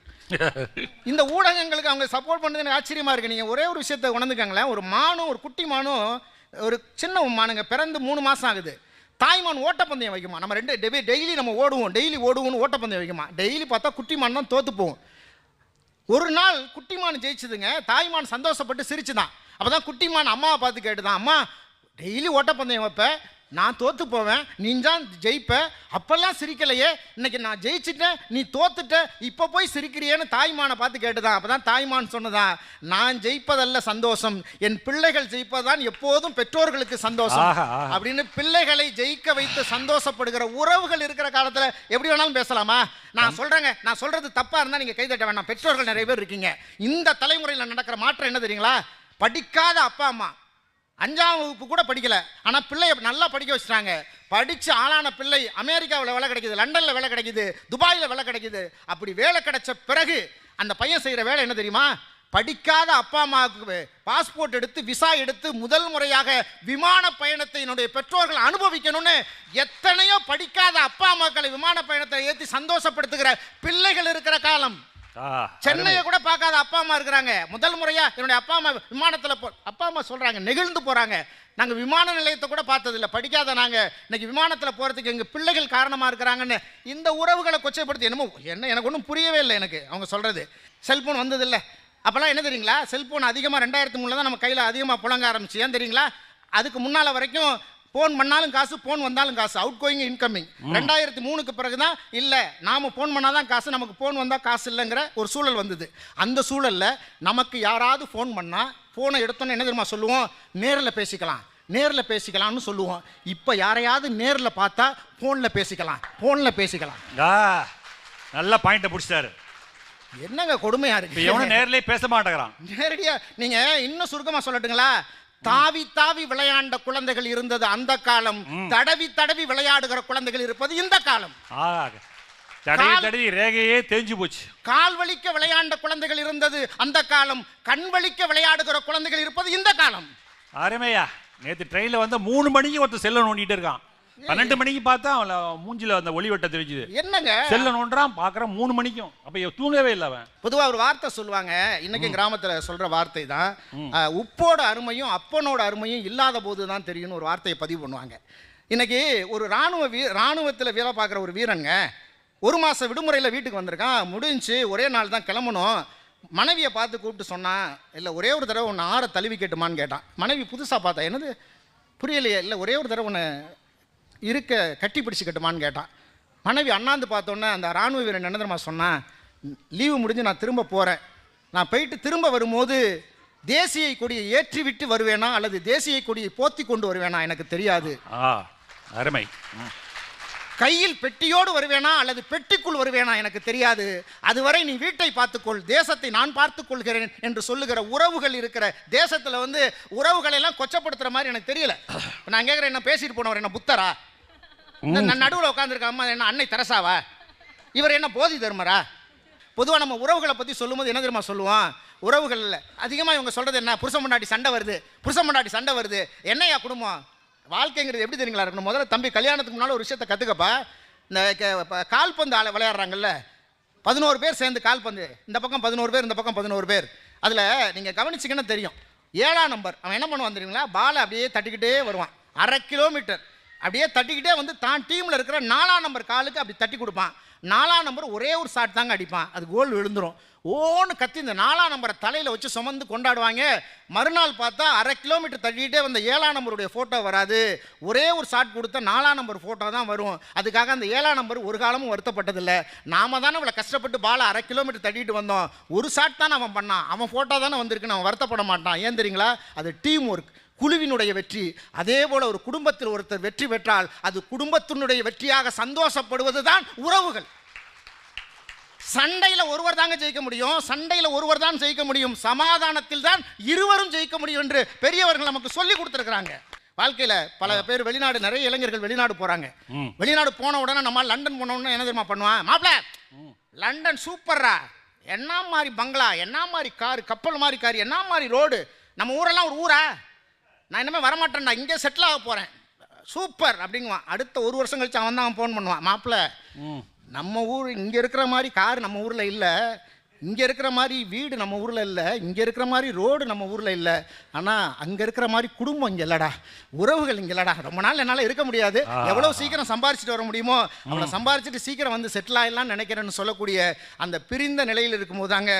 இந்த ஊடகங்களுக்கு அவங்க சப்போர்ட் பண்ணுறது எனக்கு ஆச்சரியமாக இருக்குது. நீங்கள் ஒரே ஒரு விஷயத்தை உணர்ந்துக்கங்களேன். ஒரு மானும் ஒரு குட்டி மானும் ஒரு சின்ன மானுங்க பிறந்து 3 மாதம் ஆகுது. தாய்மான் ஓட்டப்பந்தயம் வைக்குமா? நம்ம டெய்லி நம்ம ஓடுவோம்னு ஓட்டப்பந்தயம் வைக்குமா? டெய்லி பார்த்தா குட்டிமான் தான் தோற்று போகும். ஒரு நாள் குட்டிமான் ஜெயிச்சுதுங்க. தாய்மான் சந்தோஷப்பட்டு சிரிச்சுதான். அப்போ தான் குட்டிமான் அம்மாவை பார்த்து கேட்டுதான், அம்மா டெய்லி ஓட்டப்பந்தயம் வைப்பேன், நான் தோற்று போவேன், நீ தான் ஜெயிப்ப, அப்பெல்லாம் சிரிக்கலையே, இன்னைக்கு நான் ஜெயிச்சுட்டேன், நீ தோத்துட்ட, இப்போ போய் சிரிக்கிறியேன்னு தாய்மானை பார்த்து கேட்டுதான். அப்போ தான் தாய்மான் சொன்னதான், நான் ஜெயிப்பதல்ல சந்தோஷம், என் பிள்ளைகள் ஜெயிப்பதுதான் எப்போதும் பெற்றோர்களுக்கு சந்தோஷம் அப்படின்னு பிள்ளைகளை ஜெயிக்க வைத்து சந்தோஷப்படுகிற உறவுகள் இருக்கிற காலத்தில் எப்படி வேணாலும் பேசலாமா? நான் சொல்கிறேங்க, நான் சொல்கிறது தப்பாக இருந்தால் நீங்கள் கைதட்ட வேணாம். பெற்றோர்கள் நிறைய பேர் இருக்கீங்க. இந்த தலைமுறையில் நடக்கிற மாற்றம் என்ன தெரியுங்களா? படிக்காத அப்பா அம்மா 5ஆம் வகுப்பு கூட படிக்கல, ஆனால் பிள்ளைய நல்லா படிக்க வச்சுட்டாங்க. படித்து ஆளான பிள்ளை அமெரிக்காவில் வேலை கிடைக்குது, லண்டனில் வேலை கிடைக்குது, துபாயில் வேலை கிடைக்குது. அப்படி வேலை கிடைச்ச பிறகு அந்த பையன் செய்கிற வேலை என்ன தெரியுமா? படிக்காத அப்பா அம்மாவுக்கு பாஸ்போர்ட் எடுத்து விசா எடுத்து முதல் முறையாக விமான பயணத்தை என்னுடைய பெற்றோர்கள் அனுபவிக்கணும்னு எத்தனையோ படிக்காத அப்பா அம்மாக்களை விமான பயணத்தை ஏற்றி சந்தோஷப்படுத்துகிற பிள்ளைகள் இருக்கிற காலம். சென்னையை கூட பார்க்காத அப்பா அம்மா இருக்கிறாங்க. முதல் முறையா என்னுடைய அப்பா அம்மா விமானத்தில் அப்பா அம்மா சொல்றாங்க, நெகிழ்ந்து போறாங்க. நாங்கள் விமான நிலையத்தை கூட பார்த்ததில்லை, படிக்காத நாங்கள் இன்னைக்கு விமானத்தில் போகிறதுக்கு எங்கள் பிள்ளைகள் காரணமாக இருக்கிறாங்கன்னு இந்த உறவுகளை கொச்சைப்படுத்தி எனக்கு ஒன்றும் புரியவே இல்லை. எனக்கு அவங்க சொல்கிறது செல்ஃபோன் வந்ததில்லை. அப்போல்லாம் என்ன தெரியுங்களா? செல்ஃபோன் அதிகமாக 2003 தான் நம்ம கையில் அதிகமாக புழங்க ஆரம்பிச்சு. ஏன் தெரியுங்களா? அதுக்கு முன்னால் வரைக்கும் ஃபோன் பண்ணாலும் காசு, ஃபோன் வந்தாலும் காசு, அவுட் கோயிங் இன்கமிங். 2003க்கு பிறகு தான் இல்லை, நாம் ஃபோன் பண்ணால் தான் காசு, நமக்கு ஃபோன் வந்தால் காசு இல்லைங்கிற ஒரு சூழல் வந்தது. அந்த சூழலில் நமக்கு யாராவது ஃபோன் பண்ணால் ஃபோனை எடுத்தோன்னு என்ன தெரியுமா சொல்லுவோம்? நேரில் பேசிக்கலாம்னு சொல்லுவோம். இப்போ யாரையாவது நேரில் பார்த்தா ஃபோனில் பேசிக்கலாம். நல்ல பாயிண்ட்டை பிடிச்சாரு. என்னங்க கொடுமையா இருக்கு. எவனும் நேரிலே பேச மாட்டேங்கிறான். நேரடியா நீங்க இன்னும் சுருக்கமா சொல்லட்டுங்களா? தாவி தாவி விளையாண்ட குழந்தைகள் இருந்தது அந்த காலம், தடவி தடவி விளையாடுகிற குழந்தைகள் இருப்பது இந்த காலம். தடவி ரேகையே தேஞ்சு போச்சு. கால் வலிக்க விளையாண்ட குழந்தைகள் இருந்தது அந்த காலம், கண் வலிக்க விளையாடுகிற குழந்தைகள் இருப்பது இந்த காலம். அருமையா. நேற்று ட்ரெயினில் வந்து 3 மணிக்கு ஒருத்தர் செல்ல நோண்டிட்டு இருக்கான். 12 மணிக்கு பார்த்தா அவன் மூஞ்சில அந்த ஒளிவட்ட தெரிஞ்சுது. என்னங்க செல்ல நோண்டுறான், பார்க்குறான் 3 மணிக்கும். அப்போ தூங்கவே இல்லை அவன். பொதுவாக ஒரு வார்த்தை சொல்லுவாங்க, இன்னைக்கு கிராமத்தில் சொல்ற வார்த்தை தான், உப்போட அருமையும் அப்பனோட அருமையும் இல்லாத போது தான் தெரியும்னு ஒரு வார்த்தையை பதிவு பண்ணுவாங்க. இன்னைக்கு ஒரு ராணுவத்தில் வேலை பார்க்குற ஒரு வீரனுங்க 1 மாத விடுமுறையில் வீட்டுக்கு வந்திருக்கான். முடிஞ்சு ஒரே நாள் தான் கிளம்பணும். மனைவியை பார்த்து கூப்பிட்டு சொன்னான், இல்லை ஒரே ஒரு தடவை ஒன்று ஆற தழுவி கேட்டுமான்னு கேட்டான். மனைவி புதுசாக பார்த்தா, என்னது புரியலையே, இல்லை ஒரே ஒரு தடவை ஒன்று இருக்க கட்டி பிடிச்சி கட்டுமான்னு கேட்டான். மனைவி அண்ணாந்து பார்த்தோன்னே அந்த இராணுவ வீரன் என்ன தெரியுமா சொன்னான்? லீவு முடிஞ்சு நான் திரும்ப போகிறேன், நான் போயிட்டு திரும்ப வரும்போது தேசிய கொடியை ஏற்றி விட்டு வருவேனா அல்லது தேசிய கொடியை போத்தி கொண்டு வருவேனா எனக்கு தெரியாது. அருமை. கையில் பெட்டியோடு வருவேனா அல்லது பெட்டிக்குள் வருவேனா எனக்கு தெரியாது. அதுவரை நீ வீட்டை பார்த்துக்கொள், தேசத்தை நான் பார்த்துக் கொள்கிறேன் என்று சொல்லுகிற உறவுகள் இருக்கிற தேசத்தில் வந்து உறவுகளை எல்லாம் கொச்சப்படுத்துற மாதிரி எனக்கு தெரியல. நான் கேட்குறேன், என்ன பேசிட்டு போனவர் என்ன புத்தரா? நடுவில் உட்காந்துருக்க அம்மா என்ன அன்னை தெரசாவா? இவர் என்ன போதி தர்மரா? பொதுவாக நம்ம உறவுகளை பற்றி சொல்லும்போது என்ன தெரியுமா சொல்லுவோம்? உறவுகளில் அதிகமாக இவங்க சொல்கிறது என்ன? புருஷன் பொண்டாட்டி சண்டை வருது. என்னையா குடும்பம்? வாழ்க்கைங்கிறது எப்படி தெரியுங்களா இருக்கணும்? முதல்ல தம்பி கல்யாணத்துக்கு முன்னால் ஒரு விஷயத்தை கற்றுக்கப்பா. இந்த கால்பந்து விளையாடுறாங்கல்ல, 11 பேர் சேர்ந்து கால்பந்து, இந்த பக்கம் 11 பேர், இந்த பக்கம் 11 பேர். அதில் நீங்கள் கவனிச்சிங்கன்னா தெரியும், 7ஆம் நம்பர் அவன் என்ன பண்ணுவான் தெரியுங்களா, பாலை அப்படியே தட்டிக்கிட்டே வருவான், 1/2 கிலோமீட்டர் அப்படியே தட்டிக்கிட்டே வந்து தான் டீமில் இருக்கிற 4ஆம் நம்பர் காலுக்கு அப்படி தட்டி கொடுப்பான். 4ஆம் நம்பர் ஒரே ஒரு ஷாட் தாங்க அடிப்பான், அது கோல் விழுந்துடும். ஓன்னு கத்தி இந்த 4ஆம் நம்பரை தலையில் வச்சு சுமந்து கொண்டாடுவாங்க. மறுநாள் பார்த்தா 1/2 கிலோமீட்டர் தள்ளிக்கிட்டே வந்த 7ஆம் நம்பருடைய ஃபோட்டோ வராது, ஒரே ஒரு ஷாட் கொடுத்தா 4ஆம் நம்பர் ஃபோட்டோ தான் வரும். அதுக்காக அந்த 7ஆம் நம்பர் ஒரு காலமும் வருத்தப்பட்டதில்லை. நாம தானே இவ்வளோ கஷ்டப்பட்டு பாலை 1/2 கிலோமீட்டர் தட்டிட்டு வந்தோம், ஒரு ஷாட் தானே அவன் பண்ணான், அவன் ஃபோட்டோ தானே வந்திருக்குன்னு அவன் வருத்தப்பட மாட்டான். ஏன் தெரியுங்களா, அது டீம் ஒர்க், குழுவினுடைய வெற்றி. அதே போல ஒரு குடும்பத்தில் ஒருத்தர் வெற்றி பெற்றால் அது குடும்பத்தினுடைய வெற்றியாக சந்தோஷப்படுவது தான் உறவுகள். சண்டையில் ஒருவர் தாங்க ஜெயிக்க முடியும், சண்டையில் ஒருவர் தான் ஜெயிக்க முடியும், சமாதானத்தில் தான் இருவரும் ஜெயிக்க முடியும் என்று பெரியவர்கள் நமக்கு சொல்லி கொடுத்துருக்காங்க. வாழ்க்கையில் பல பேர் வெளிநாடு, நிறைய இளைஞர்கள் வெளிநாடு போறாங்க. வெளிநாடு போன உடனே நம்ம லண்டன் போன உடனே என்ன தெரியுமா பண்ணுவான், மாப்பிள்ள லண்டன் சூப்பர்ரா, என்ன மாதிரி பங்களா, என்ன மாதிரி கார், கப்பல் மாதிரி கார், என்ன மாதிரி ரோடு, நம்ம ஊரெல்லாம் ஒரு ஊரா, நான் இனிமேல் வரமாட்டேன்டா, இங்கே செட்டில் ஆக போகிறேன், சூப்பர் அப்படிங்குவான். அடுத்த 1 வருஷம் கழிச்சு அவன் தான் ஃபோன் பண்ணுவான், மாப்பிள்ள நம்ம ஊர் இங்கே இருக்கிற மாதிரி கார் நம்ம ஊரில் இல்லை, இங்கே இருக்கிற மாதிரி வீடு நம்ம ஊரில் இல்லை, இங்கே இருக்கிற மாதிரி ரோடு நம்ம ஊரில் இல்லை, ஆனால் அங்கே இருக்கிற மாதிரி குடும்பம் இங்கே இல்லைடா, உறவுகள் இங்கே இல்லைடா, ரொம்ப நாள் என்னால் இருக்க முடியாது, எவ்வளோ சீக்கிரம் சம்பாரிச்சிட்டு வர முடியுமோ அவளை சம்பாரிச்சிட்டு சீக்கிரம் வந்து செட்டில் ஆகிடலாம்னு நினைக்கிறேன்னு சொல்லக்கூடிய அந்த பிரிந்த நிலையில் இருக்கும்போது தாங்க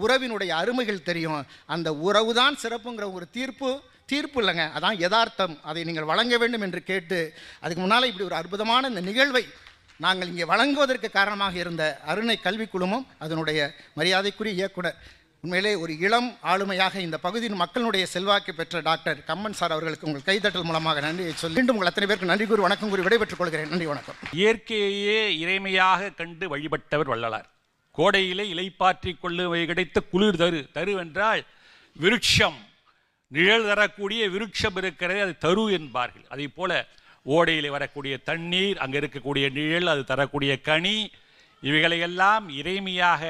உறவினுடைய அருமைகள் தெரியும். அந்த உறவு தான் சிறப்புங்கிற ஒரு தீர்ப்பு இல்லைங்க, அதான் யதார்த்தம். அதை நீங்கள் வழங்க வேண்டும் என்று கேட்டு, அதுக்கு முன்னால் இப்படி ஒரு அற்புதமான இந்த நிகழ்வை நாங்கள் இங்கே வழங்குவதற்கு காரணமாக இருந்த அருணை கல்வி குழுமம், அதனுடைய மரியாதைக்குரிய இயக்குனர், உண்மையிலே ஒரு இளம் ஆளுமையாக இந்த பகுதியின் மக்களுடைய செல்வாக்கு பெற்ற டாக்டர் கம்மன் சார் அவர்களுக்கு உங்கள் கைதட்டல் மூலமாக நன்றியை சொல்லி மீண்டும் உங்கள் அத்தனை பேருக்கு நன்றி கூறி வணக்கம் கூறி விடைபெற்றுக் கொள்கிறேன். நன்றி, வணக்கம். இயற்கையே இறைமையாக கண்டு வழிபட்டவர் வள்ளலார். கோடையிலே இலைப்பாற்றிக் கொள்ளுவை கிடைத்த குளிர் தருவென்றால் விருட்சம், நிழல் தரக்கூடிய விருட்சம் இருக்கிறது, அது தரு என்பார்கள். அதே போல ஓடையில் வரக்கூடிய தண்ணீர், அங்கே இருக்கக்கூடிய நிழல், அது தரக்கூடிய கனி, இவைகளையெல்லாம் இறைமையாக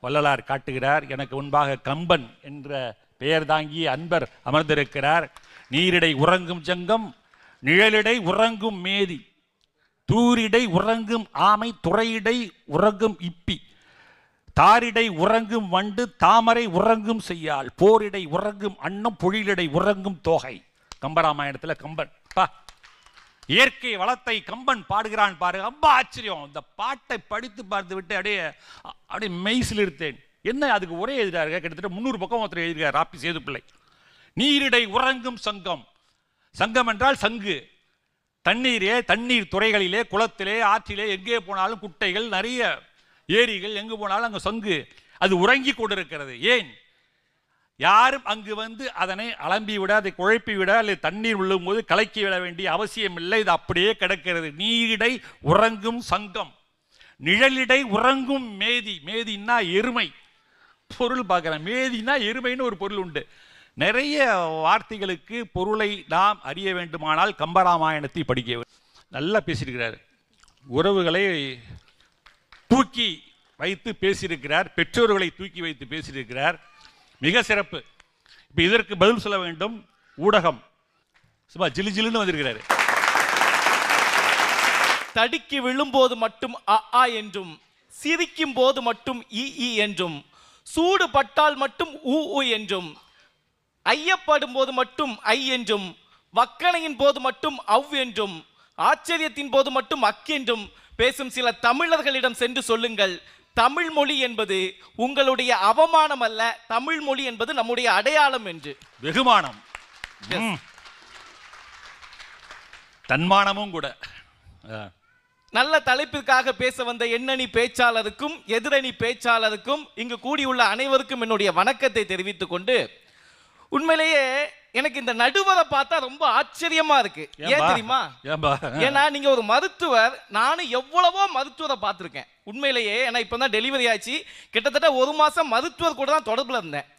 வள்ளலார் காட்டுகிறார். எனக்கு முன்பாக கம்பன் என்ற பெயர் தாங்கிய அன்பர் அமர்ந்திருக்கிறார். நீரிடை உறங்கும் ஜங்கம், நிழலிடை உறங்கும் மேதி, தூரிடை உறங்கும் ஆமை, துறையிடை உறங்கும் இப்பி, தாரிடை உறங்கும் வண்டு, தாமரை உறங்கும் செய்யாள், போரிடை உறங்கும் அன்னம், பொழிலிடை உறங்கும் தோகை. கம்பராமாயணத்தில் கம்பன் இயற்கை வளத்தை கம்பன் பாடுகிறான் பாரு, ரொம்ப ஆச்சரியம். இந்த பாட்டை படித்து பார்த்து விட்டு அப்படியே மெய்சில் இருத்தேன். என்ன அதுக்கு உரை எழுதுறாரு, கிட்டத்தட்ட 300 பக்கம் ஒருத்தர் எழுதுகிறார், ராப்பி சேதுப்பிள்ளை. நீரிடை உறங்கும் சங்கம், சங்கம் என்றால் சங்கு, தண்ணீர் துறைகளிலே, குளத்திலே, ஆற்றிலே, எங்கே போனாலும் குட்டைகள், நிறைய ஏரிகள், எங்கு போனாலும் அங்கே சங்கு, அது உறங்கி கொண்டிருக்கிறது. ஏன்? யாரும் அங்கு வந்து அதனை அலம்பி விட, அதை குழப்பி விட, அல்லது தண்ணீர் விழும் போது கலக்கி விட வேண்டிய அவசியம் இல்லை, இது அப்படியே கிடக்கிறது. நீரிடை உறங்கும் சங்கம், நிழலிடை உறங்கும் மேதி. மேதின்னா எருமை, பொருள் பார்க்குறேன், மேதினா எருமைன்னு ஒரு பொருள் உண்டு. நிறைய வார்த்தைகளுக்கு பொருளை நாம் அறிய வேண்டுமானால் கம்பராமாயணத்தை படிக்க வேண்டும். நல்லா பேசியிருக்கிறார், உறவுகளை தூக்கி வைத்து பேசியிருக்கிறார், பெற்றோர்களை தூக்கி வைத்து பேசியிருக்கிறார், மிக சிறப்பு. இப்போ இதற்கு பதில் சொல்ல வேண்டும் ஊடகம். சும்மா ஜிலு ஜிலுன்னு வந்திருக்கிறாரு. தடிக்கு விழும்போது மட்டும் அ ஆ என்றும், சிரிக்கும் போது மட்டும் இ இ என்றும், சூடு பட்டால் மட்டும் ஊ ஊ என்றும், ஐயப்படும் போது மட்டும் ஐ என்றும், வக்கணையின் போது மட்டும் அவ் என்றும், ஆச்சரியத்தின் போது மட்டும் அக் என்றும் பேசும் சில தமிழர்களிடம் சென்று சொல்லுங்கள், தமிழ் மொழி என்பது உங்களுடைய அவமானம் அல்ல, தமிழ் மொழி என்பது நம்முடைய அடையாளம் என்று. வெகுமானம், தன்மானமும் கூட. நல்ல தலைப்பிற்காக பேச வந்த எண்ணணி பேச்சாளருக்கும் எதிரணி பேச்சாளருக்கும் இங்கு கூடியுள்ள அனைவருக்கும் என்னுடைய வணக்கத்தை தெரிவித்துக் கொண்டு, உண்மையிலேயே எனக்கு இந்த நடுவரை பார்த்தா ரொம்ப ஆச்சரியமா இருக்கு. ஏன் தெரியுமா? ஏன்னா நீங்க ஒரு மருத்துவர், நானும் எவ்வளவோ மருத்துவரை பார்த்திருக்கேன் உண்மையிலேயே. ஏன்னா இப்பதான் டெலிவரி ஆச்சு, கிட்டத்தட்ட 1 மாசம் மருத்துவர் கூட தான் தொடர்புல இருந்தேன்.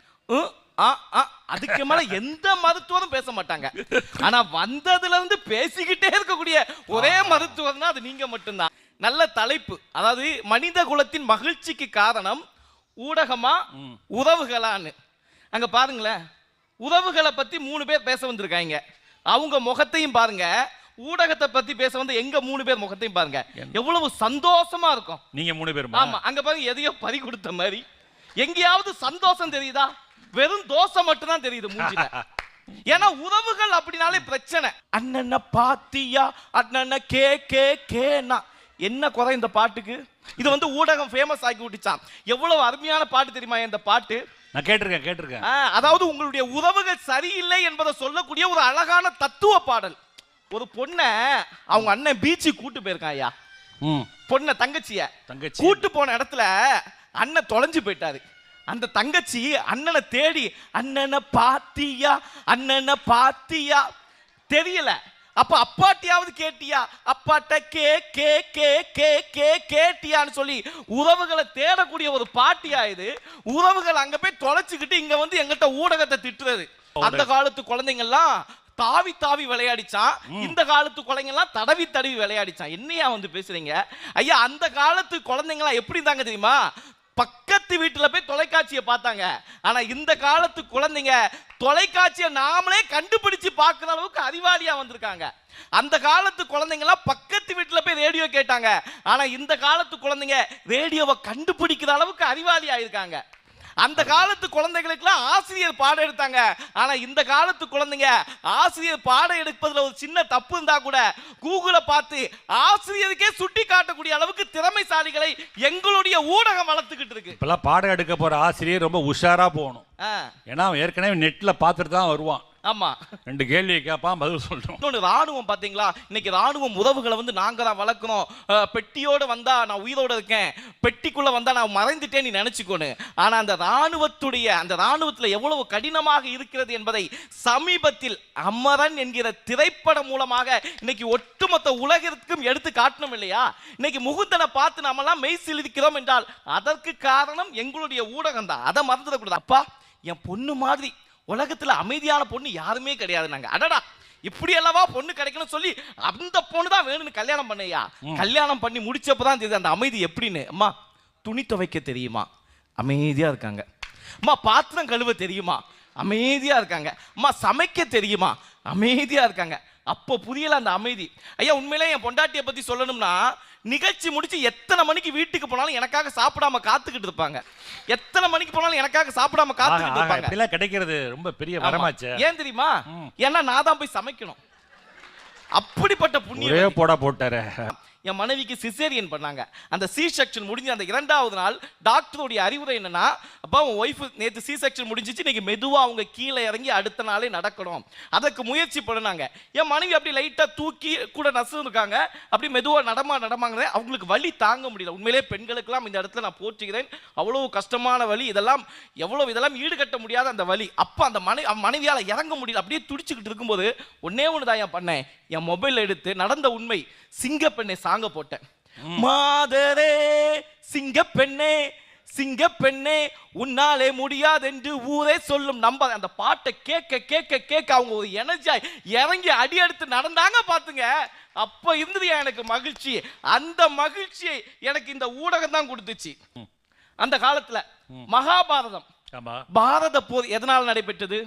அதுக்கு மேல எந்த மருத்துவரும் பேச மாட்டாங்க. ஆனா வந்ததுல இருந்து பேசிக்கிட்டே இருக்கக்கூடிய ஒரே மருத்துவர்னா அது நீங்க மட்டும்தான். நல்ல தலைப்பு, அதாவது மனித குலத்தின் மகிழ்ச்சிக்கு காரணம் ஊடகமா உறவுகளான்னு. அங்க பாருங்களேன், உறவுகளை பத்தி 3 பேர் பேச வந்திருக்காங்க. அவங்க முகத்தையும் பாருங்க, ஊடகத்தை பத்தி பேச வந்து எங்க 3 பேர் முகத்தையும் பாருங்க, எவ்வளவு சந்தோஷமா இருக்கும். நீங்க 3 பேரும் ஆமா, அங்க பாருங்க எதையோ பறி கொடுத்த மாதிரி. எங்கேயாவது சந்தோஷம் தெரியுதா? வெறும் தோசை மட்டும் தான் தெரியுது மூஞ்சில. ஏன்னா உறவுகள் அப்படினாலே பிரச்சனை. அண்ணன பாத்தியா, அண்ணன கே கே கேனா என்ன குறை இந்த பாட்டுக்கு? இது வந்து ஊடகம் ஃபேமஸ் ஆக்கி விட்டுச்சான். எவ்வளவு அருமையான பாட்டு தெரியுமா இந்த பாட்டு? நான் கேட்டிருக்கேன். அதாவது உங்களுடைய உறவுகள் சரியில்லை என்பதை சொல்லக்கூடிய ஒரு அழகான தத்துவ பாடல். ஒரு பொண்ணை அவங்க அண்ணன் பீச்சுக்கு கூட்டு போயிருக்கான் ஐயா. பொண்ணை தங்கச்சிய கூட்டு போன இடத்துல அண்ணன் தொலைஞ்சு போயிட்டாரு. அந்த தங்கச்சி அண்ணனை தேடி அண்ணனை பாத்தியா, அண்ணனை பாத்தியா தெரியல. அப்ப அப்பாட்டியாவது கேட்டியா, அப்பாட்ட கே கே கே கே கே கேட்டியான்னு சொல்லி உறவுகளை தேடக்கூடிய ஒரு பாட்டியா இது. உறவுகள் அங்க போய் தொலைச்சுக்கிட்டு இங்க வந்து எங்கிட்ட ஊடகத்தை திட்டுறது. அந்த காலத்து குழந்தைங்கள்லாம் தாவி தாவி விளையாடிச்சான், இந்த காலத்து குழந்தைங்கலாம் தடவி தடவி விளையாடிச்சான். என்னையா வந்து பேசுறீங்க ஐயா? அந்த காலத்து குழந்தைங்களாம் எப்படி தாங்க தெரியுமா? பக்கத்து வீட்டுல போய் தொலைக்காட்சியை பார்த்தாங்க. ஆனா இந்த காலத்து குழந்தைங்க தொலைக்காட்சியை நாமளே கண்டுபிடிச்சு பார்க்கிற அளவுக்கு அறிவாளியா வந்திருக்காங்க. அந்த காலத்து குழந்தைங்க எல்லாம் பக்கத்து வீட்டுல போய் ரேடியோ கேட்டாங்க. ஆனா இந்த காலத்து குழந்தைங்க ரேடியோவை கண்டுபிடிக்கிற அளவுக்கு அறிவாளி ஆயிருக்காங்க. அந்த காலத்து குழந்தைகளுக்கெல்லாம் ஆசிரியர் பாடம் எடுத்தாங்க. ஆனா இந்த காலத்து குழந்தைங்க ஆசிரியர் பாடம் எடுப்பதுல ஒரு சின்ன தப்பு இருந்தா கூட கூகுளை பார்த்து ஆசிரியருக்கே சுட்டி காட்டக்கூடிய அளவுக்கு திறமைசாலிகளை எங்களுடைய ஊடகம் வளர்த்துக்கிட்டு இருக்கு. இப்பெல்லாம் பாடம் எடுக்க போற ஆசிரியர் ரொம்ப உஷாரா போகணும். ஏன்னா ஏற்கனவே நெட்ல பார்த்துட்டு தான் வருவான். ஆமா, 2 கேள்வியை கேட்பான், பதில் சொல்றோம். இன்னொன்று ராணுவம் பாத்தீங்களா? இன்னைக்கு ராணுவம் உறவுகளை வந்து நாங்க தான் வளர்க்கணும். பெட்டியோட வந்தா நான் உயிரோட இருக்கேன், பெட்டிக்குள்ள வந்தா நான் மறைந்துட்டேன் நீ நினைச்சுக்கோன்னு. ஆனா அந்த ராணுவத்துல எவ்வளவு கடினமாக இருக்கிறது என்பதை சமீபத்தில் அமரன் என்கிற திரைப்படம் மூலமாக இன்னைக்கு ஒட்டுமொத்த உலகிற்கும் எடுத்து காட்டணும் இல்லையா? இன்னைக்கு முகுந்தனை பார்த்து நாமெல்லாம் மெய் சிலிர்க்கிறோம் என்றால் அதற்கு காரணம் எங்களுடைய ஊடகம் தான். அதை மறந்துடக்கூடாது. அப்பா, என் பொண்ணு மாதிரி உலகத்துல அமைதியான பொண்ணு யாருமே கிடையாது. நாங்க அடடா இப்படி அல்லவா பொண்ணு கிடைக்கணும் சொல்லி அந்த பொண்ணு தான் வேணும்னு கல்யாணம் பண்ணையா. கல்யாணம் பண்ணி முடிச்சப்பதான் தெரியுது அந்த அமைதி எப்படின்னு. அம்மா, துணி துவைக்க தெரியுமா? அமைதியா இருக்காங்க. அம்மா, பாத்திரம் கழுவ தெரியுமா? அமைதியா இருக்காங்க. அம்மா, சமைக்க தெரியுமா? அமைதியா இருக்காங்க. அப்போ புரியல அந்த அமைதி. ஐயா, உண்மையிலே என் பொண்டாட்டியை பத்தி சொல்லணும்னா, நிகழ்ச்சி முடிச்சு எத்தனை மணிக்கு வீட்டுக்கு போனாலும் எனக்காக சாப்பிடாம காத்துக்கிட்டு இருப்பாங்க. எத்தனை மணிக்கு போனாலும் எனக்காக சாப்பிடாம காத்துக்கிட்டு இருப்பாங்க. இதெல்லாம் கிடைக்கிறது ரொம்ப பெரிய வரமாச்சு. ஏன் தெரியுமா? ஏன்னா நான் தான் போய் சமைக்கணும். அப்படிப்பட்ட புண்ணியம். ஒரே போடா போட்டாரு. என் மனைவிக்கு சிசேரியன் பண்ணாங்க. அந்த சி செக்ஷன் முடிஞ்சு அந்த 2வது நாள் டாக்டருடைய அறிவுரை என்னன்னா, அப்பா உன் ஒய்ஃப் நேற்று சி செக்ஷன் முடிஞ்சிச்சு, இன்னைக்கு மெதுவா அவங்க கீழே இறங்கி அடுத்த நாளே நடக்கணும், அதற்கு முயற்சி பண்ணாங்க. என் மனைவி அப்படி லைட்டா தூக்கி கூட நசு இருக்காங்க, அப்படி மெதுவா நடமாங்க. அவங்களுக்கு வலி தாங்க முடியல. உண்மையிலே பெண்களுக்கெல்லாம் இந்த இடத்துல நான் போற்றுகிறேன். அவ்வளவு கஷ்டமான வலி. இதெல்லாம் ஈடுகட்ட முடியாத அந்த வலி. அப்ப அந்த மனைவியால இறங்க முடியல. அப்படியே துடிச்சுக்கிட்டு இருக்கும்போது ஒன்னே ஒண்ணுதான் என் பண்ணேன். என் மொபைல் எடுத்து நடந்த உண்மை சிங்கப்பெண்ணை சாங்க போட்டேன். மாதரே சிங்கப்பெண்ணே சிங்கப்பெண்ணே உன்னாலே முடியாதென்று ஊரே சொல்லும். நம்ப அந்த பாட்டை கேட்க கேட்க கேட்க அவங்க ஒரு எனர்ஜியா இறங்கி அடி எடுத்து நடந்தாங்க பாத்துங்க. அப்ப இருந்தது எனக்கு மகிழ்ச்சி. அந்த மகிழ்ச்சியை எனக்கு இந்த ஊடகம் தான் கொடுத்துச்சு. அந்த காலத்துல மகாபாரதம், பாரத போர் எதனால் நடைபெற்றது?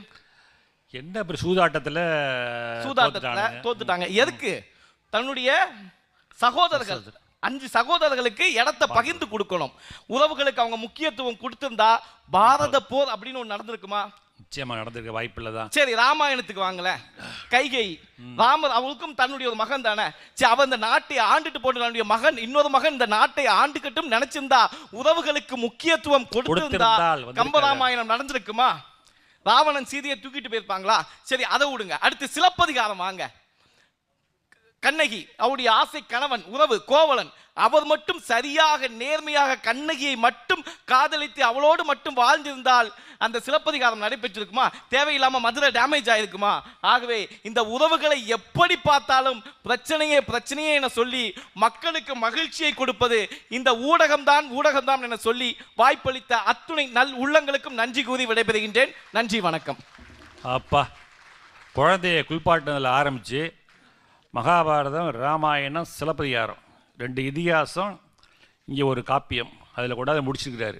என்ன சூதாட்டத்துல தோத்துட்டாங்க. எதுக்கு? தன்னுடைய சகோதரர்கள் 5 சகோதரர்களுக்கு இடத்தை பகிர்ந்து கொடுக்கணும். உறவுகளுக்கு அவங்க முக்கியத்துவம் கொடுத்திருந்தா பாரத போர் அப்படின்னு ஒன்று நடந்திருக்குமா? நிச்சயமா நடந்திருக்க வாய்ப்பு இல்லதான். சரி, ராமாயணத்துக்கு வாங்கல. கைகை, ராமர் அவருக்கும் தன்னுடைய ஒரு மகன் தானே. சரி, அவன் இந்த நாட்டை ஆண்டுட்டு போட்டு தன்னுடைய மகன் இன்னொரு மகன் இந்த நாட்டை ஆண்டுகட்டும் நினைச்சிருந்தா, உறவுகளுக்கு முக்கியத்துவம் கொடுத்திருந்தா கம்பராமாயணம் நடந்திருக்குமா? ராவணன் சீதையை தூக்கிட்டு போயிருப்பாங்களா? சரி, அதை விடுங்க. அடுத்து சிலப்பதிகாரம் வாங்க. கண்ணகி, அவருடைய ஆசை கணவன் உறவு கோவலன், அவர் மட்டும் சரியாக நேர்மையாக கண்ணகியை மட்டும் காதலித்து அவளோடு மட்டும் வாழ்ந்திருந்தால் அந்த சிலப்பதிகாரம் நடைபெற்றிருக்குமா? தேவையில்லாம மதுரை டேமேஜ் ஆயிருக்குமா? ஆகவே இந்த உறவுகளை எப்படி பார்த்தாலும் பிரச்சனையே என சொல்லி மக்களுக்கு மகிழ்ச்சியை கொடுப்பது இந்த ஊடகம் தான் என சொல்லி வாய்ப்பளித்த அத்துணை நல் உள்ளங்களுக்கும் நன்றி கூறி விடைபெறுகின்றேன். நன்றி, வணக்கம். அப்பா, குழந்தைய குளிப்பாட்டினதில் ஆரம்பிச்சு மகாபாரதம், ராமாயணம், சிலப்பதிகாரம் 2 இதிகாசம், இங்கே ஒரு காப்பியம், அதில் கொண்டாந்து முடிச்சுக்கிறாரு.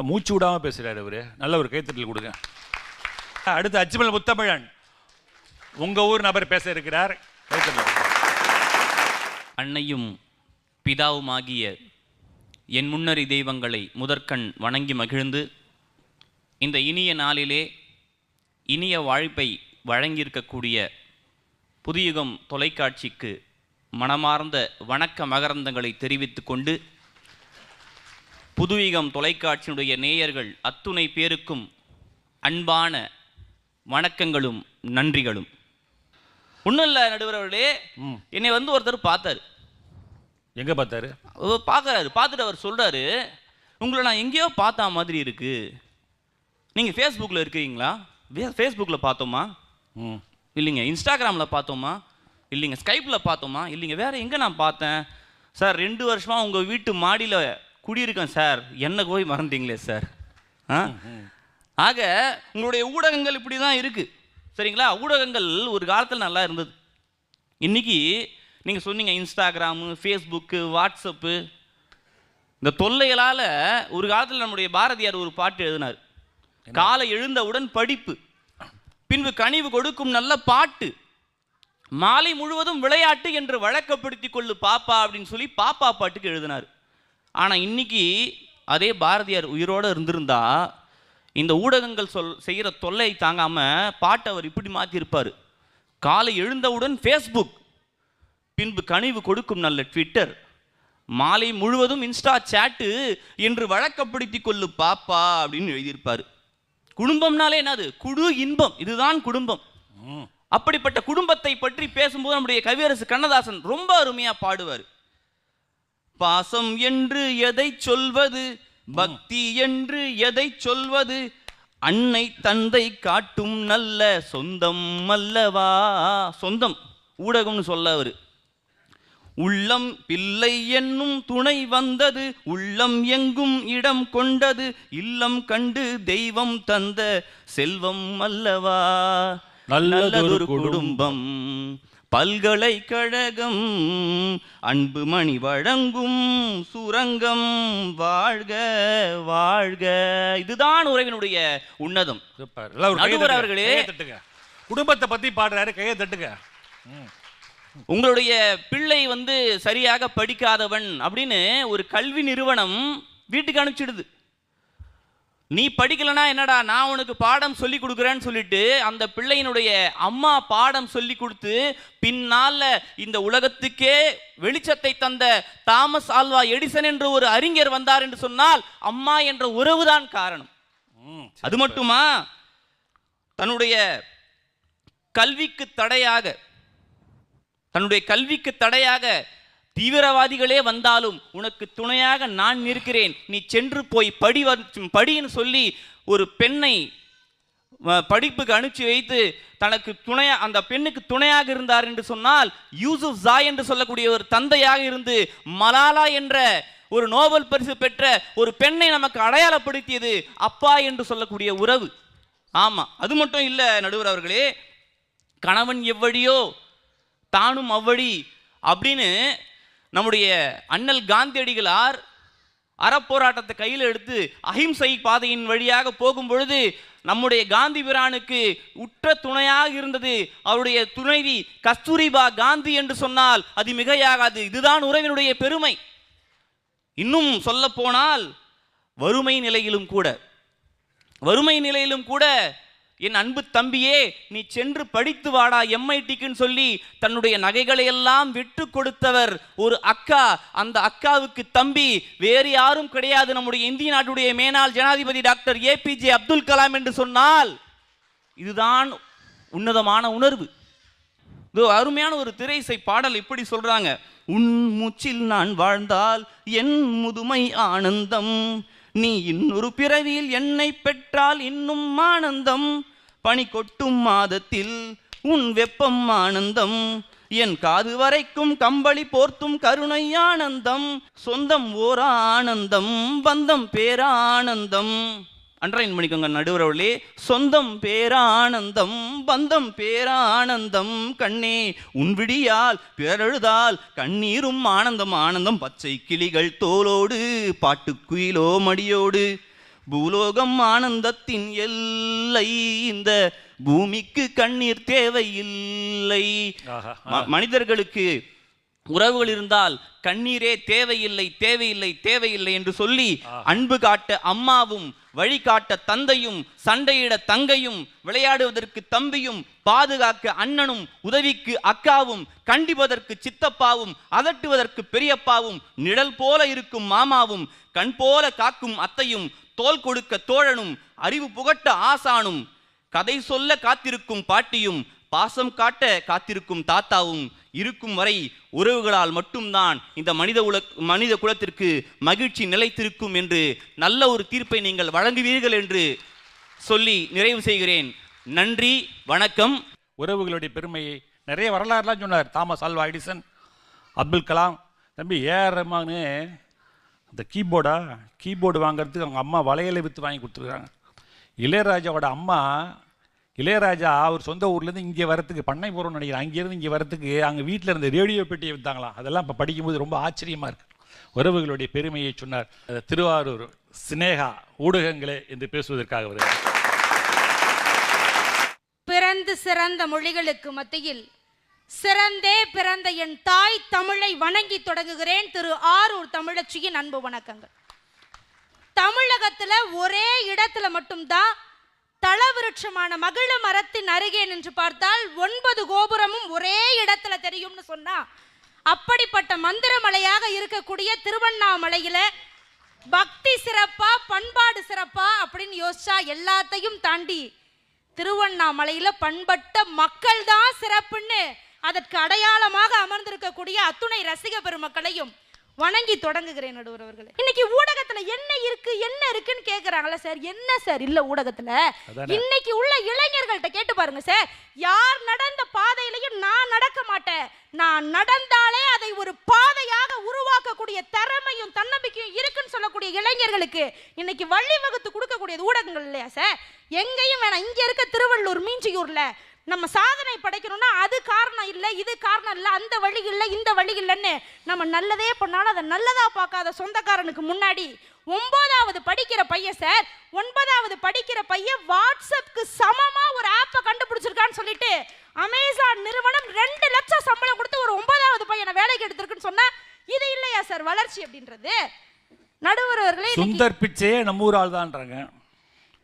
மூச்சு விடாமல் பேசுகிறாரு அவர். நல்ல ஒரு கைத்தட்டல் கொடுங்க. அடுத்து அச்சுமல் முத்தமிழன், உங்கள் ஊர் நபர் பேச இருக்கிறார். கைத்தட்டல். அன்னையும் பிதாவுமாகிய என் முன்னறி தெய்வங்களை முதற்கண் வணங்கி மகிழ்ந்து இந்த இனிய நாளிலே இனிய வாழ்ப்பை வழங்கியிருக்கக்கூடிய புதுயுகம் தொலைக்காட்சிக்கு மனமார்ந்த வணக்க மகரந்தங்களை தெரிவித்து கொண்டு புதுயுகம் தொலைக்காட்சியினுடைய நேயர்கள் அத்துணை பேருக்கும் அன்பான வணக்கங்களும் நன்றிகளும். ஒன்றும் இல்லை நடுவர் அவர்களே, என்னை வந்து ஒருத்தர் பார்த்தாரு. எங்கே பார்த்தாரு? பார்த்துட்டு அவர் சொல்கிறாரு, உங்களை நான் எங்கேயோ பார்த்தா மாதிரி இருக்கு, நீங்கள் ஃபேஸ்புக்கில் இருக்கிறீங்களா? ஃபேஸ்புக்கில் பார்த்தோமா? இல்லைங்க. இன்ஸ்டாகிராமில் பார்த்தோமா? இல்லைங்க. ஸ்கைப்பில் பார்த்தோமா? இல்லைங்க. வேறு எங்கே நான் பார்த்தேன் சார்? 2 வருஷமாக உங்கள் வீட்டு மாடியில் குடியிருக்கேன் சார், என்ன போய் மறந்தீங்களே சார். ஆக உங்களுடைய ஊடகங்கள் இப்படி தான் இருக்குது, சரிங்களா? ஊடகங்கள் ஒரு காலத்தில் நல்லா இருந்தது. இன்றைக்கி நீங்கள் சொன்னீங்க இன்ஸ்டாகிராமு, ஃபேஸ்புக்கு, வாட்ஸ்அப்பு, இந்த தொல்லைகளால் ஒரு காலத்தில் நம்முடைய பாரதியார் ஒரு பாட்டு எழுதினார். காலை எழுந்தவுடன் படிப்பு, பின்பு கனிவு கொடுக்கும் நல்ல பாட்டு, மாலை முழுவதும் விளையாட்டு என்று வழக்கப்படுத்தி கொள்ளு பாப்பா அப்படின்னு சொல்லி பாப்பா பாட்டுக்கு எழுதினார். ஆனால் இன்னைக்கு அதே பாரதியார் உயிரோடு இருந்திருந்தா இந்த ஊடகங்கள் செய்கிற தொல்லை தாங்காமல் பாட்டை அவர் இப்படி மாற்றிருப்பார். காலை எழுந்தவுடன் ஃபேஸ்புக், பின்பு கனிவு கொடுக்கும் நல்ல ட்விட்டர், மாலை முழுவதும் இன்ஸ்டா சேட்டு என்று வழக்கப்படுத்தி கொள்ளு பாப்பா அப்படின்னு எழுதியிருப்பார். குடும்பம்னாலே என்னது? குடு இன்பம், இதுதான் குடும்பம். அப்படிப்பட்ட குடும்பத்தை பற்றி பேசும்போது நம்முடைய கவியரசு கண்ணதாசன் ரொம்ப அருமையாக பாடுவார். பாசம் என்று எதை சொல்வது, பக்தி என்று எதை சொல்வது, அன்னை தந்தை காட்டும் நல்ல சொந்தம் அல்லவா. சொந்தம் ஊடகம்னு சொல்ல அவர். உள்ளம் பிள்ளை என்னும் துணை வந்தது, உள்ளம் எங்கும் இடம் கொண்டது, இல்லம் கண்டு தெய்வம் தந்த செல்வம் அல்லவா. நல்லதொரு குடும்பம், பல்கலைக்கழகம், அன்பு மணி வழங்கும் சுரங்கம், வாழ்க வாழ்க. இதுதான் உறவினுடைய உன்னதம். நடுவர் அவர்களே, குடும்பத்தை பத்தி பாடுறாரு, கையை தட்டுங்க. உங்களுடைய பிள்ளை வந்து சரியாக படிக்காதவன் அப்படின்னு ஒரு கல்வி நிறுவனம் வீட்டுக்கு அனுப்பிச்சிடுது. நீ படிக்கலனா என்னடா, நான் உனக்கு பாடம் சொல்லி கொடுக்குறேன்னு சொல்லிட்டு அந்த பிள்ளையினுடைய அம்மா பாடம் சொல்லி கொடுத்து பின்னால இந்த உலகத்துக்கே வெளிச்சத்தை தந்த தாமஸ் ஆல்வா எடிசன் என்ற ஒரு அறிஞர் வந்தார் என்று சொன்னால் அம்மா என்ற உறவுதான் காரணம். அது மட்டுமா, தன்னுடைய கல்விக்கு தடையாக தீவிரவாதிகளே வந்தாலும் உனக்கு துணையாக நான் இருக்கிறேன், நீ சென்று போய் படின்னு சொல்லி ஒரு பெண்ணை படிப்புக்கு அனுப்பிச்சு வைத்து தனக்கு அந்த பெண்ணுக்கு துணையாக இருந்தார் என்று சொன்னால், யூசுப் ஜாய் என்று சொல்லக்கூடிய ஒரு தந்தையாக இருந்து மலாலா என்ற ஒரு நோபல் பரிசு பெற்ற ஒரு பெண்ணை நமக்கு அடையாளப்படுத்தியது அப்பா என்று சொல்லக்கூடிய உறவு. ஆமா, அது மட்டும் இல்ல நடுவர் அவர்களே, கணவன் எவ்வழியோ தானும் அவ்வழி அப்படின்னு நம்முடைய அண்ணல் காந்தியடிகளார் அறப்போராட்டத்தை கையில் எடுத்து அஹிம்சை பாதையின் வழியாக போகும் பொழுது நம்முடைய காந்தி பிரானுக்கு உற்ற துணையாக இருந்தது அவருடைய துணைவி கஸ்தூரிபா காந்தி என்று சொன்னால் அது மிகையாகாது. இதுதான் உறவினுடைய பெருமை. இன்னும் சொல்ல போனால் வறுமை நிலையிலும் கூட என் அன்பு தம்பியே, நீ சென்று படித்து வாடா MITக்குன்னு சொல்லி தன்னுடைய நகைகளை எல்லாம் விட்டு கொடுத்தவர் ஒரு அக்கா. அந்த அக்காவுக்கு தம்பி வேறு யாரும் கிடையாது, நம்முடைய இந்திய நாட்டுடைய மேனாள் ஜனாதிபதி டாக்டர் APJ அப்துல் கலாம் என்று சொன்னால் இதுதான் உன்னதமான உணர்வு. இது அருமையான ஒரு திரையிசை பாடல் இப்படி சொல்றாங்க. உன் மூச்சில் நான் வாழ்ந்தால் என் முதுமை ஆனந்தம், நீ இன்னொரு பிறவியில் என்னை பெற்றால் இன்னும் ஆனந்தம், பனி கொட்டும் மாதத்தில் உன் வெப்பம் ஆனந்தம், என் காது வரைக்கும் கம்பளி போர்த்தும் கருணை ஆனந்தம், சொந்தம் ஓர் ஆனந்தம், பந்தம் பேரானந்தம். அன்றைன் மணிக்கங்க நடுவரவர்களே, சொந்தம் பேரானந்தம், பந்தம் பேரானந்தம், கண்ணே உன் விடியால் பிறழுதால் கண்ணீரும் ஆனந்தம் ஆனந்தம், பச்சை கிளிகள் தோலோடு பாட்டுக்குயிலோ மடியோடு, பூலோகம் ஆனந்தத்தின் எல்லை, இந்த பூமிக்கு கண்ணீர் தேவையில்லை. மனிதர்களுக்கு உறவுகள் இருந்தால் கண்ணீரே தேவையில்லை தேவையில்லை தேவையில்லை என்று சொல்லி அன்பு காட்ட அம்மாவும், வழிகாட்ட தந்தையும், சண்டையிட தங்கையும், விளையாடுவதற்கு தம்பியும், பாதுகாக்க அண்ணனும், உதவிக்கு அக்காவும், கண்டிப்பதற்கு சித்தப்பாவும், அதட்டுவதற்கு பெரியப்பாவும், நிழல் போல இருக்கும் மாமாவும், கண் போல காக்கும் அத்தையும், தோள் கொடுக்க தோழனும், அறிவு புகட்ட ஆசானும், கதை சொல்ல காத்திருக்கும் பாட்டியும், பாசம் காட்ட காத்திருக்கும் தாத்தாவும் இருக்கும் வரை உறவுகளால் மட்டும்தான் இந்த மனித குலத்திற்கு மகிழ்ச்சி நிலைத்திருக்கும் என்று நல்ல ஒரு தீர்ப்பை நீங்கள் வழங்குவீர்கள் என்று சொல்லி நிறைவு செய்கிறேன். நன்றி, வணக்கம். உறவுகளுடைய பெருமையை நிறைய வரலாறுலாம் சொன்னார். Thomas Alva Edison, Abdul Kalam, தம்பி ஏஆர் ரஹ்மானு அந்த கீபோர்டு வாங்குறதுக்கு அவங்க அம்மா வளையலை விற்று வாங்கி கொடுத்துருக்காங்க. இளையராஜாவோட அம்மா, இளையராஜா அவர் சொந்த ஊர்லேருந்து இங்கே வரத்துக்கு, பண்ணைபுரம்னு நினைக்கிறேன், அங்கேருந்து இங்கே வரத்துக்கு அங்கே வீட்டில் இருந்த ரேடியோ பெட்டியை விற்றாங்களாம். அதெல்லாம் இப்போ படிக்கும்போது ரொம்ப ஆச்சரியமாக இருக்கு. உறவுகளுடைய பெருமையை சொன்னார். திருவாரூர் சினேகா ஊடகங்களே என்று பேசுவதற்காக வருகிறார். பிறந்து சிறந்த மொழிகளுக்கு மத்தியில் சிறந்தே பிறந்த என் தாய் தமிழை வணங்கி தொடங்குகிறேன். திரு ஆரூர் தமிழச்சியின் அன்பு வணக்கங்கள். தமிழகத்துல ஒரே இடத்துல மட்டும்தான் தலவிருட்சமான மகிழ மரத்தின் அருகே நின்று பார்த்தால் 9 கோபுரமும் ஒரே இடத்துல தெரியும்னு சொன்னா, அப்படிப்பட்ட மந்திரமலையாக இருக்கக்கூடிய திருவண்ணாமலையில பக்தி சிறப்பா பண்பாடு சிறப்பா அப்படின்னு யோசிச்சா எல்லாத்தையும் தாண்டி திருவண்ணாமலையில பண்பட்ட மக்கள் தான் சிறப்புன்னு அதற்கு அடையாளமாக அமர்ந்திருக்கக்கூடிய அத்துணை ரசிக பெருமக்களையும் வணங்கி தொடங்குகிறேன். நடுவர் அவர்களே, இன்னைக்கு ஊடகத்துல என்ன இருக்குன்னு கேக்குறாங்களா சார்? என்ன சார் இல்ல ஊடகத்துல? இன்னைக்கு உள்ள இளைஞர்கள்ட்ட கேட்டு பாருங்க சார். யார் நடந்த பாதையிலையும் நான் நடக்க மாட்டேன், நான் நடந்தாலே அதை ஒரு பாதையாக உருவாக்கக்கூடிய திறமையும் தன்னம்பிக்கையும் இருக்குன்னு சொல்லக்கூடிய இளைஞர்களுக்கு இன்னைக்கு வழிவகுத்து கொடுக்கக்கூடியது ஊடகங்கள் இல்லையா சார்? எங்கேயும் வேணாம். இங்க இருக்க திருவள்ளூர் மீஞ்சியூர்ல நம்ம சாதனை படைக்கணும்னா அது காரணம் இல்லை, இது காரணம் இல்லை, அந்த வழி இல்லை, இந்த வழி இல்லைன்னு நம்ம நல்லதே பண்ணாலும் அதை நல்லதா பார்க்காத சொந்தக்காரனுக்கு முன்னாடி 9வது படிக்கிற பையன் சார், 9வது படிக்கிற பையன் வாட்ஸ்அப்க்கு சமமா ஒரு ஆப்பை கண்டுபிடிச்சிருக்கான்னு சொல்லிட்டு அமேசான் நிறுவனம் 2 லட்சம் சம்பளம் கொடுத்து ஒரு 9வது பையனை வேலைக்கு எடுத்திருக்குன்னு சொன்னா இது இல்லையா சார் வளர்ச்சி அப்படின்றது? நடுவர்களே, சுந்தர் பிச்சையே நம்ம ஊர் ஆள் தான்றாங்க.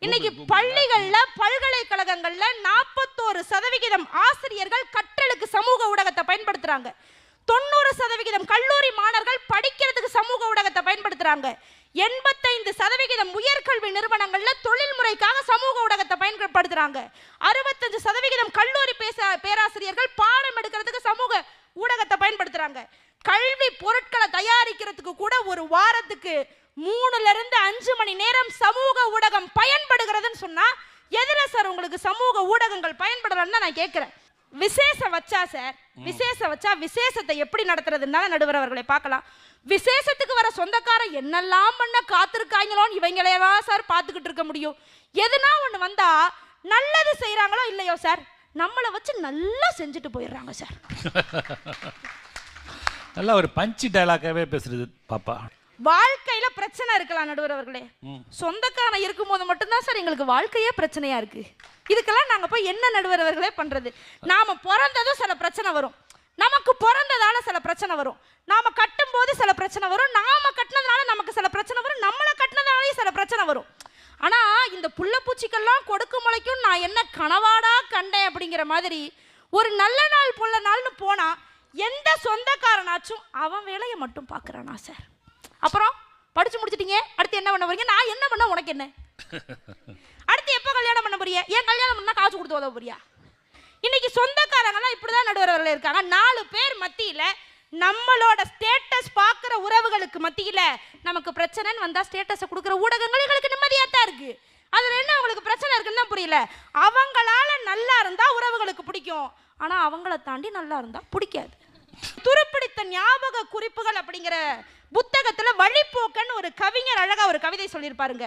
இன்னைக்கு பள்ளிகள்ல பல்கலைக்கழகங்கள்ல 41% ஆசிரியர்கள் கற்றலுக்கு சமூக ஊடகத்தை பயன்படுத்துறாங்க. 90% கல்லூரி மாணவர்கள் படிக்கிறதுக்கு சமூக ஊடகத்தை பயன்படுத்துறாங்க. 85% உயர்கல்வி நிறுவனங்கள்ல தொழில்முறைக்காக சமூக ஊடகத்தை பயன்படுத்துறாங்க. 65% கல்லூரி பேராசிரியர்கள் பாடம் எடுக்கிறதுக்கு சமூக ஊடகத்தை பயன்படுத்துறாங்க. கல்வி பொருட்களை தயாரிக்கிறதுக்கு கூட ஒரு வாரத்துக்கு 3-5 மணி நேரம் சமூக ஊடகம் பயன்படுகிறதுன்னு சொன்னா எதுல சார் உங்களுக்கு சமூக ஊடகங்கள் பயன்படுறதுன்னு நான் கேட்கிறேன். விசேஷம் வச்சா சார், விசேஷம் வச்சா விசேஷத்தை எப்படி நடத்துறதுன்னா நடுவர் அவர்களை பார்க்கலாம். விசேஷத்துக்கு வர சொந்தக்காரன் என்னெல்லாம் பண்ண காத்திருக்காங்களோன்னு இவங்களேவா சார் பார்த்துக்கிட்டு இருக்க முடியும்? எதுனா ஒன்று வந்தா நல்லது செய்யறாங்களோ இல்லையோ சார், நம்மளை வச்சு நல்லா செஞ்சுட்டு போயிடுறாங்க சார். நல்லா ஒரு பஞ்சி டயலாக்காவே பேசுறது பாப்பா. வாழ்க்கையில பிரச்சனை இருக்கலாம் நடுவர் அவர்களே, சொந்தக்காரன் இருக்கும்போது மட்டும்தான் சார் எங்களுக்கு வாழ்க்கையே பிரச்சனையா இருக்கு. இதுக்கெல்லாம் நாங்க போய் என்ன நடுவர் அவர்களே பண்றது? நாம பிறந்ததும் சில பிரச்சனை வரும், நமக்கு பிறந்ததால சில பிரச்சனை வரும், நாம கட்டும் போது சில பிரச்சனை வரும், நாம கட்டினதுனால நமக்கு சில பிரச்சனை வரும், நம்மளை கட்டினதுனாலே சில பிரச்சனை வரும். ஆனா இந்த புள்ள பூச்சிக்கெல்லாம் கொடுக்கு முளைக்கும் நான் என்ன கனவாடா கண்டேன் அப்படிங்கிற மாதிரி ஒரு நல்ல நாள் புள்ள நாள்னு போனா எந்த சொந்தக்காரனாச்சும் அவன் வேலையை மட்டும் பார்க்கறானா சார்? அப்புறம் படிச்சு முடிச்சிட்டீங்க, அடுத்து என்ன பண்ண போறீங்க? நான் என்ன பண்ண உனக்கு என்ன? அடுத்து எப்போ கல்யாணம் பண்ண போறிய? ஏன் கல்யாணம் பண்ணா காசு கொடுத்து உதவ போறியா? இன்னைக்கு சொந்தக்காரங்களாம் இப்படிதான் நடுவர்கள் இருக்காங்க. 4 பேர் மத்தியில நம்மளோட ஸ்டேட்டஸ் பார்க்குற உறவுகளுக்கு மத்தியில நமக்கு பிரச்சனைன்னு வந்தா ஸ்டேட்டஸை கொடுக்குற ஊடகங்கள் எங்களுக்கு நிம்மதியாக தான் இருக்கு. அதுல என்ன உங்களுக்கு பிரச்சனை இருக்குன்னு தான் புரியல. அவங்களால நல்லா இருந்தா உறவுகளுக்கு பிடிக்கும், ஆனா அவங்கள தாண்டி நல்லா இருந்தா பிடிக்காது. துருப்பிடித்த ஞாபக குறிப்புகள் அப்படிங்கிற புத்தகத்துல வழிபோக்கன் ஒரு கவிஞர் அழகா ஒரு கவிதை சொல்லியிருப்பாருங்க.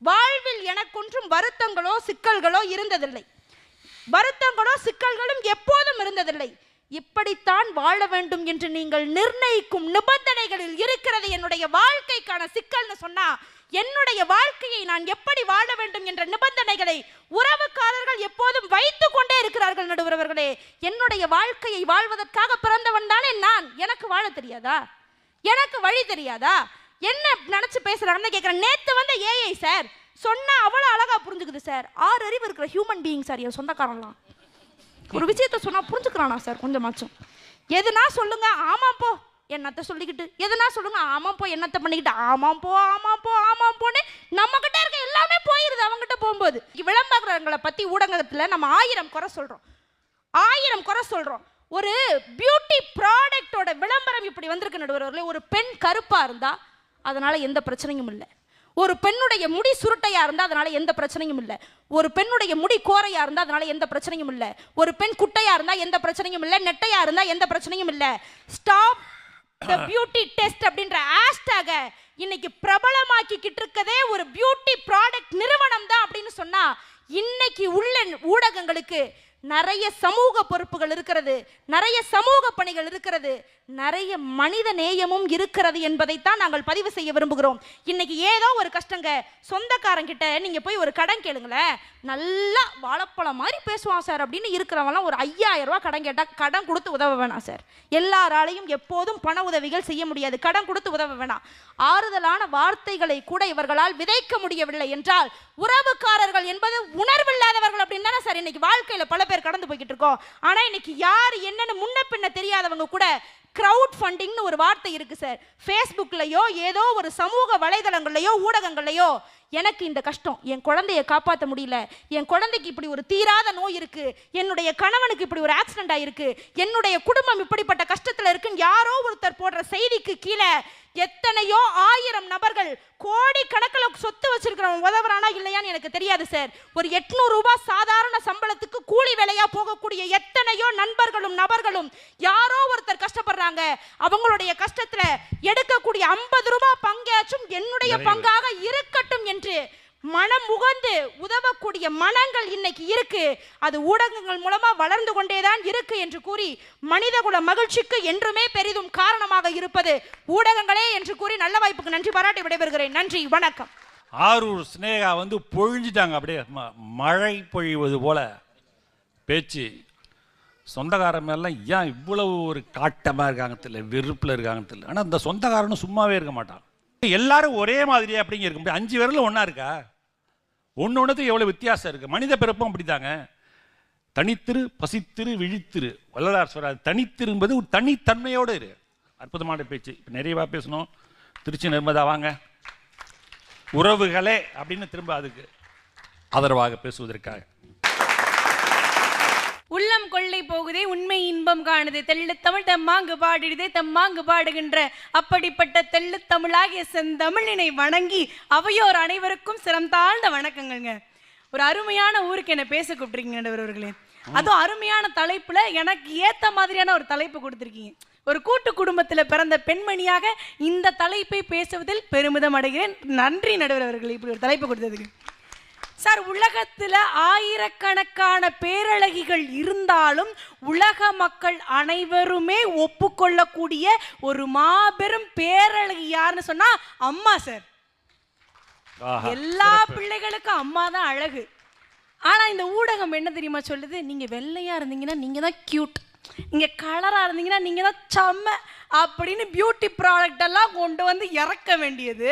வாழ்வில் எனக்கொன்றும் வருத்தங்களோ சிக்கல்களோ இருந்ததில்லை, வருத்தங்களோ சிக்கல்களும் எப்போதும் இருந்ததில்லை, இப்படித்தான் வாழ வேண்டும் என்று நீங்கள் நிர்ணயிக்கும் நிபந்தனைகளில் இருக்கிறது என்னுடைய வாழ்க்கைக்கான சிக்கல்னு சொன்னா என்னுடைய வாழ்க்கையை நான் எப்படி வாழ வேண்டும் என்ற நிபந்தனைகளை உறவுக்காரர்கள் எப்போதும் வைத்துக் கொண்டே இருக்கிறார்கள். நடுவர் அவர்களே, என்னுடைய வாழ்க்கையை வாழ்வதற்காக பிறந்தவன் தானே நான். எனக்கு வாழ தெரியாதா? எனக்கு வழி தெரியாதா? என்ன நினைச்சு பேசுறாங்கன்னு கேட்கிறேன். நேத்து வந்து ஏஐ சார் சொன்னா அவ்வளவு அழகா புரிஞ்சுக்குது சார். 6 அறிவு இருக்கிற ஹியூமன் பீயிங் சார் என் சொந்தக்காரன்லாம். ஒரு விஷயத்த சொன்னா புரிஞ்சுக்கிறானா சார் கொஞ்சமாச்சும்? எதுனா சொல்லுங்க ஆமாம் போ என்னத்தை சொல்லிக்கிட்டு, எதுனா சொல்லுங்க ஆமாம் போ என்னத்தை பண்ணிக்கிட்டு, ஆமாம் போ ஆமாம் போ ஆமாம் போன்னு நம்ம கிட்ட இருக்க எல்லாமே போயிருது அவங்ககிட்ட போகும்போது. விளம்பரங்களை பத்தி ஊடகத்துல நம்ம 1000 குறை சொல்றோம், 1000 குறை சொல்றோம். ஒரு பியூட்டி ப்ராடக்டோட விளம்பரம் இப்படி வந்திருக்கு நடுவர்களே. ஒரு பெண் கருப்பா இருந்தா அதனால எந்த பிரச்சனையும் இல்லை. ஒரு பெண்ணுடைய முடி சுருட்டையா இருந்தா அதனால எந்த பிரச்சனையும் இல்லை. ஒரு பெண்ணுடைய முடி கோரையா இருந்தா அதனால எந்த பிரச்சனையும் இல்லை. ஒரு பெண் குட்டையா இருந்தா எந்த பிரச்சனையும் இல்லை. நெட்டையா இருந்தா எந்த பிரச்சனையும் இல்லை. ஸ்டாப் தி பியூட்டி டெஸ்ட் அப்படின்ற ஹேஷ்டேக இன்னைக்கு பிரபலமாக்கிக்கிட்டு இருக்கதே ஒரு பியூட்டி ப்ராடக்ட் நிறுவனம் தான் அப்படின்னு சொன்னா, இன்னைக்கு உள்ள ஊடகங்களுக்கு நிறைய சமூக பொறுப்புகள் இருக்கிறது, நிறைய சமூக பணிகள் இருக்கிறது, நிறைய மனித நேயமும் இருக்கிறது என்பதைத்தான் நாங்கள் பதிவு செய்ய விரும்புகிறோம். இன்னைக்கு ஏதோ ஒரு கஷ்டங்க, சொந்தக்காரங்கிட்ட நீங்க போய் ஒரு கடன் கேளுங்களேன், நல்லா வாழைப்பழம் மாதிரி பேசுவான் சார் அப்படின்னு இருக்கிறவங்களாம் ஒரு 5000 ரூபாய் கடன் கேட்டா கடன் கொடுத்து உதவ வேணாம் சார். எல்லாராலையும் எப்போதும் பண உதவிகள் செய்ய முடியாது, கடன் கொடுத்து உதவ வேணாம். ஆறுதலான வார்த்தைகளை கூட இவர்களால் விதைக்க முடியவில்லை என்றால் உறவுக்காரர்கள் என்பது உணர்வில்லாதவர்கள் அப்படின்னு தானே சார் இன்னைக்கு வாழ்க்கையில பல பேர் கடந்து போய்கிட்டு இருக்கோம். ஆனா இன்னைக்கு யார் என்னன்னு முன்ன பின்ன தெரியாதவங்க கூட கிரவுட் ஃபண்டிங்னு ஒரு வார்த்தை இருக்கு சார். ஃபேஸ்புக்லயோ ஏதோ ஒரு சமூக வலைதளங்கள்லயோ ஊடகங்கள்லயோ எனக்கு இந்த கஷ்டம், என் குழந்தையை காப்பாற்ற முடியல, என் குழந்தைக்கு இப்படி ஒரு தீராத நோய் இருக்கு, என்னுடைய கணவனுக்கு இப்படி ஒரு ஆக்சிடென்ட் ஆயிருக்கு, என்னுடைய குடும்பம் இப்படிப்பட்ட கஷ்டத்துல இருக்குன்னு யாரோ ஒருத்தர் போடுற செய்திக்கு கீழே எத்தனையோ 1000 நபர்கள் கோடி கணக்கில் சொத்து வச்சிருக்கிறவங்க உதவுறானா இல்லையான்னு எனக்கு தெரியாது சார். ஒரு 800 ரூபாய் சாதாரண சம்பளத்துக்கு கூலி வேலையா போகக்கூடிய எத்தனையோ நண்பர்களும் நபர்களும் யாரோ ஒருத்தர் கஷ்டப்படுறாங்க. அவங்களுடைய கஷ்டத்துல எடுக்கக்கூடிய 50 ரூபாய் பங்காச்சும் என்னுடைய பங்காக இருக்கட்டும் என்று மனம் முகந்து உதவக்கூடிய மனங்கள் இன்னைக்கு இருக்கு. அது ஊடகங்கள் மூலமா வளர்ந்து கொண்டேதான் இருக்கு என்று கூறி மனிதகுல மகிழ்ச்சிக்கு என்றுமே பெரிதும் காரணமாக இருப்பது ஊடகங்களே என்று கூறி நல்ல வாய்ப்புக்கு நன்றி பாராட்டி விடைபெறுகிறேன். நன்றி, வணக்கம். ஆரூர் சினேகா வந்து பொழிஞ்சிட்டாங்க, அப்படியே மழை பொழிவது போல பேச்சு. சொந்தக்காரன் மேலாம் ஏன் இவ்வளவு ஒரு காட்டமாக இருக்காங்க தெரியல, வெறுப்பில் இருக்காங்க தெரியல. ஆனால் இந்த சொந்தக்காரனும் சும்மாவே இருக்க மாட்டான். எல்லாரும் ஒரே மாதிரியே அப்படிங்க இருக்க முடியும். 5 விரலும் ஒன்றா இருக்கா? ஒன்றுத்துக்கு எவ்வளோ வித்தியாசம் இருக்குது. மனித பிறப்பும் அப்படித்தாங்க. தனித்திரு பசித்திரு விழித்திரு வள்ளலார் சொல்றார். தனித்திரு என்பது ஒரு தனித்தன்மையோடு இரு. அற்புதமான பேச்சு. இப்போ நிறைவா பேசணும். திருச்சி நிர்மதா வாங்க. உறவுகளே அப்படின்னு திரும்ப அதுக்கு ஆதரவாக பேசுவதற்காக. உள்ளம் கொள்ளை போகுதே உண்மை இன்பம் காணுதே, தெள்ளுத்தமிழ் தம்மாங்கு பாடிடுதே தம்மாங்கு பாடுகின்ற அப்படிப்பட்ட தெள்ளுத்தமிழாகிய செந்தமிழினை வணங்கி அவையோர் அனைவருக்கும் சிரம் தாழ்ந்த வணக்கங்கள்ங்க. ஒரு அருமையான ஊருக்கு என்ன பேச கூப்பிட்டுருக்கீங்க நடுவர்களே. அதுவும் அருமையான தலைப்புல எனக்கு ஏத்த மாதிரியான ஒரு தலைப்பு கொடுத்துருக்கீங்க. ஒரு கூட்டு குடும்பத்தில் பிறந்த பெண்மணியாக இந்த தலைப்பை பேசுவதில் பெருமிதம் அடைகிறேன். நன்றி நடுவர்களே இப்படி ஒரு தலைப்பு கொடுத்ததுக்கு. சார், உலகத்தில் 1000கணக்கான பேரழகிகள் இருந்தாலும் உலக மக்கள் அனைவருமே ஒப்புக்கொள்ளக்கூடிய ஒரு மாபெரும் பேரழகி யாருன்னு சொன்னா அம்மா சார். எல்லா பிள்ளைகளுக்கும் அம்மா தான் அழகு. ஆனா இந்த ஊடகம் என்ன தெரியுமா சொல்லுது? நீங்க வெள்ளையா இருந்தீங்கன்னா நீங்க தான் கியூட், நீங்க கலரா இருந்தீங்கன்னா நீங்க தான் செம்ம அப்படின்னு பியூட்டி ப்ராடக்ட் எல்லாம் கொண்டு வந்து இறக்க வேண்டியது.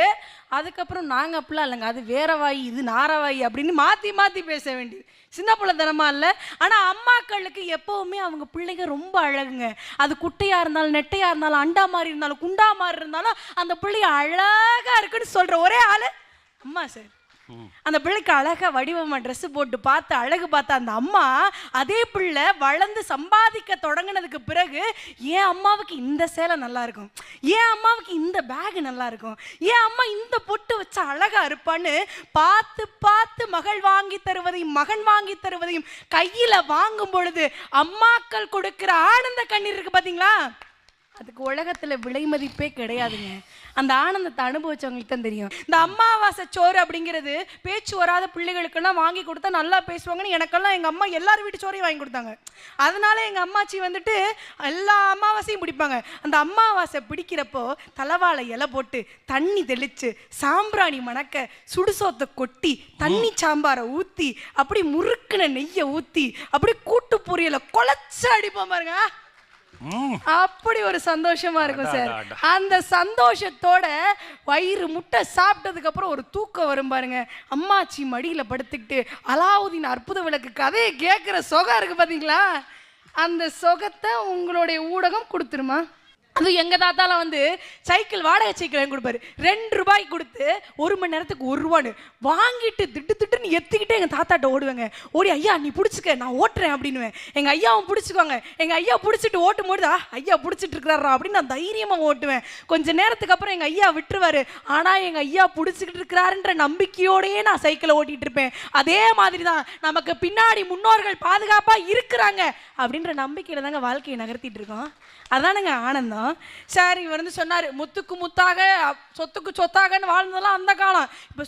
அதுக்கப்புறம் நாங்கள் அப்படிலாம் இல்லைங்க, அது வேற வாய் இது நாரவாய் அப்படின்னு மாற்றி மாற்றி பேச வேண்டியது. சின்ன பிள்ளைத்தனமா இல்லை. ஆனால் அம்மாக்களுக்கு எப்போவுமே அவங்க பிள்ளைங்க ரொம்ப அழகுங்க. அது குட்டையாக இருந்தாலும் நெட்டையாக இருந்தாலும் அண்டா மாதிரி இருந்தாலும் குண்டா மாதிரி இருந்தாலும் அந்த பிள்ளைங்க அழகாக இருக்குன்னு சொல்கிற ஒரே ஆள் அம்மா சார். அந்த பிள்ளைக்கு அழகா வடிவமா ட்ரெஸ் போட்டு பார்த்து அழகு பார்த்த அந்த அம்மா அதே பிள்ளை வளர்ந்து சம்பாதிக்க தொடங்கினதுக்கு பிறகு ஏன் அம்மாவுக்கு இந்த சேலை நல்லா இருக்கும், ஏன் அம்மாவுக்கு இந்த பேக் நல்லா இருக்கும், ஏன் அம்மா இந்த பொட்டு வச்சா அழகா இருப்பான்னு பார்த்து பார்த்து மகள் வாங்கி தருவதையும் மகன் வாங்கி தருவதையும் கையில வாங்கும் பொழுது அம்மாக்கள் கொடுக்கிற ஆனந்த கண்ணீர் இருக்கு பாத்தீங்களா, அதுக்கு உலகத்துல விலை மதிப்பே கிடையாதுங்க. அந்த ஆனந்தத்தை அனுபவிச்சவங்களுக்கு தான் தெரியும். இந்த அமாவாசை சோறு அப்படிங்கிறது பேச்சு வராத பிள்ளைகளுக்கெல்லாம் வாங்கி கொடுத்தா நல்லா பேசுவாங்கன்னு எனக்கெல்லாம் எங்க அம்மா எல்லார் வீட்டு சோறையும் வாங்கி கொடுத்தாங்க. அதனால எங்க அம்மாச்சி வந்துட்டு எல்லா அமாவாசையும் பிடிப்பாங்க. அந்த அமாவாசை பிடிக்கிறப்போ தலவாழை இலை போட்டு தண்ணி தெளிச்சு சாம்பிராணி மணக்க சுடுசோத்தை கொட்டி தண்ணி சாம்பாரை ஊத்தி அப்படி முறுக்குன நெய்யை ஊத்தி அப்படி கூட்டு பொரியலை கொலைச்சு அடிப்போம் பாருங்க. அப்படி ஒரு சந்தோஷமா இருக்கும் சார். அந்த சந்தோஷத்தோட வயிறு முட்டை சாப்பிட்டதுக்கு அப்புறம் ஒரு தூக்கம் வரும் பாருங்க. அம்மாச்சி மடியில படுத்துக்கிட்டு அலாவுதீன் அற்புத விளக்கு கதையை கேட்கிற சுகம் இருக்கு பாத்தீங்களா? அந்த சுகத்தை உங்களுடைய ஊடகம் கொடுத்துருமா? அது எங்க தாத்தால வந்து சைக்கிள் வாடகை சைக்கிள் வாங்கி கொடுப்பாரு. 2 ரூபாய் கொடுத்து 1 மணி நேரத்துக்கு 1 ரூபான்னு வாங்கிட்டு திட்டுன்னு எத்திக்கிட்டே எங்க தாத்தாட்ட ஓடுவேங்க. ஓடி ஐயா நீ பிடிச்சிக்க நான் ஓட்டுறேன் அப்படின்னுவேன். எங்க ஐயாவும் பிடிச்சிக்குவாங்க. எங்க ஐயா பிடிச்சிட்டு ஓட்டும் போது ஐயா பிடிச்சிட்டு இருக்கிறாரா அப்படின்னு நான் தைரியமா ஓட்டுவேன். கொஞ்ச நேரத்துக்கு அப்புறம் எங்க ஐயா விட்டுருவாரு. ஆனா எங்க ஐயா பிடிச்சிக்கிட்டு இருக்கிறாருன்ற நம்பிக்கையோடயே நான் சைக்கிளை ஓட்டிட்டு இருப்பேன். அதே மாதிரி தான் நமக்கு பின்னாடி முன்னோர்கள் பாதுகாப்பா இருக்கிறாங்க அப்படின்ற நம்பிக்கையில தாங்க வாழ்க்கையை நகர்த்திட்டு இருக்கோம். அதானுங்க ஆனந்தம். சார் இவர் வந்து சொன்னார் முத்துக்கு முத்தாக சொத்துக்கு சொத்தாகன்னு வாழ்ந்ததெல்லாம் அந்த காலம். இப்போ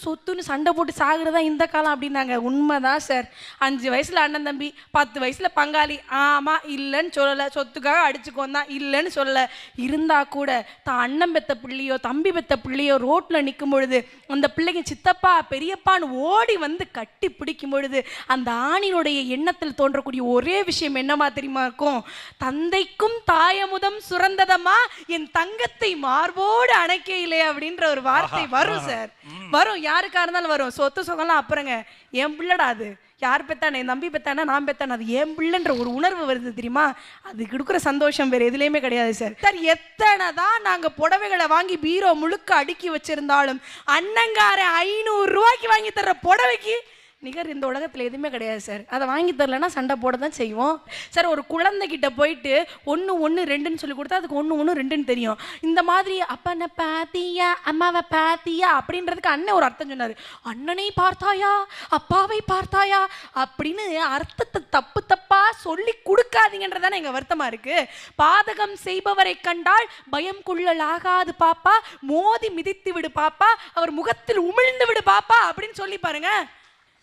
சொத்துன்னு சண்டை போட்டு சாகுறதா இந்த காலம் அப்படின்னாங்க. உண்மைதான் சார். 5 வயசுல அண்ணன் தம்பி, 10 வயசுல பங்காளி. ஆமா இல்லைன்னு சொல்லலை. சொத்துக்காக அடிச்சுக்கோந்தா இல்லைன்னு சொல்லலை. இருந்தா கூட தான் அண்ணன் பெத்த பிள்ளையோ தம்பி பெத்த பிள்ளையோ ரோட்ல நிற்கும் பொழுது அந்த பிள்ளைங்க சித்தப்பா பெரியப்பான்னு ஓடி வந்து கட்டி பிடிக்கும் பொழுது அந்த ஆணினுடைய எண்ணத்தில் தோன்றக்கூடிய ஒரே விஷயம் என்னமா தெரியுமா இருக்கும்? தந்தைக்கும் தாயமுதம் சுரந்ததம்மா என் தங்கத்தை மார்போடு அணைக்கையிலே அப்படின்ற ஒரு வார்த்தை வரும் சார். வரும், யாருக்கா இருந்தாலும் வரும். சொத்து சொகம்லாம் அப்புறங்க, என் பிள்ளடா அது. யார் பெத்தானே, என் தம்பி பெத்தானா நான் பெத்தானே, அது என் பிள்ளைன்ற ஒரு உணர்வு வருது தெரியுமா? அது கொடுக்குற சந்தோஷம் வேறு எதுலேயுமே கிடையாது சார். சார் எத்தனை தான் நாங்கள் புடவைகளை வாங்கி பீரோ முழுக்க அடுக்கி வச்சிருந்தாலும் அண்ணங்கார 500 ரூபாய்க்கு வாங்கி தர்ற புடவைக்கு நிகர் இந்த உலகத்தில் எதுவுமே கிடையாது சார். அதை வாங்கி தரலன்னா சண்டை போட தான் செய்வோம் சார். ஒரு குழந்தைகிட்ட போயிட்டு 1 1 2ன்னு சொல்லி கொடுத்தா அதுக்கு 1 1 2ன்னு தெரியும். இந்த மாதிரி அப்பனை பாத்தியா அம்மாவை பாத்தியா அப்படின்றதுக்கு அண்ணன் ஒரு அர்த்தம் சொன்னார். அண்ணனை பார்த்தாயா அப்பாவை பார்த்தாயா அப்படின்னு அர்த்தத்தை தப்பா சொல்லி கொடுக்காதீங்கன்றதானே எங்கள் வருத்தமாக இருக்கு. பாதகம் செய்பவரை கண்டால் பயம் கொள்ளல் ஆகாது பாப்பா, மோதி மிதித்து விடு பாப்பா, அவர் முகத்தில் உமிழ்ந்து விடு பாப்பா அப்படின்னு சொல்லி பாருங்க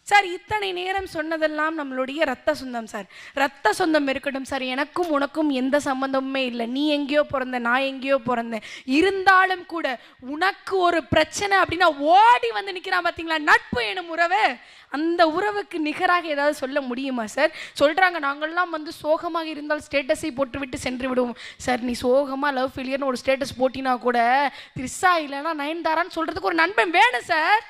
சார். இத்தனை நேரம் சொன்னதெல்லாம் நம்மளுடைய ரத்த சொந்தம் சார். ரத்த சொந்தம் இருக்கட்டும் சார். எனக்கும் உனக்கும் எந்த சம்பந்தமுமே இல்லை. நீ எங்கேயோ பிறந்த, நான் எங்கேயோ பிறந்தேன். இருந்தாலும் கூட உனக்கு ஒரு பிரச்சனை அப்படின்னா ஓடி வந்து நிற்கிறான் பார்த்தீங்களா நட்பு எனும் உறவு. அந்த உறவுக்கு நிகராக ஏதாவது சொல்ல முடியுமா சார்? சொல்கிறாங்க நாங்கள்லாம் வந்து சோகமாக இருந்தால் ஸ்டேட்டஸை போட்டுவிட்டு சென்று விடுவோம் சார். நீ சோகமாக லவ் ஃபெயிலியர்னு ஒரு ஸ்டேட்டஸ் போட்டினா கூட திரிசா இல்லைன்னா நயன்தாரான்னு சொல்கிறதுக்கு ஒரு நண்பன் வேணும் சார்.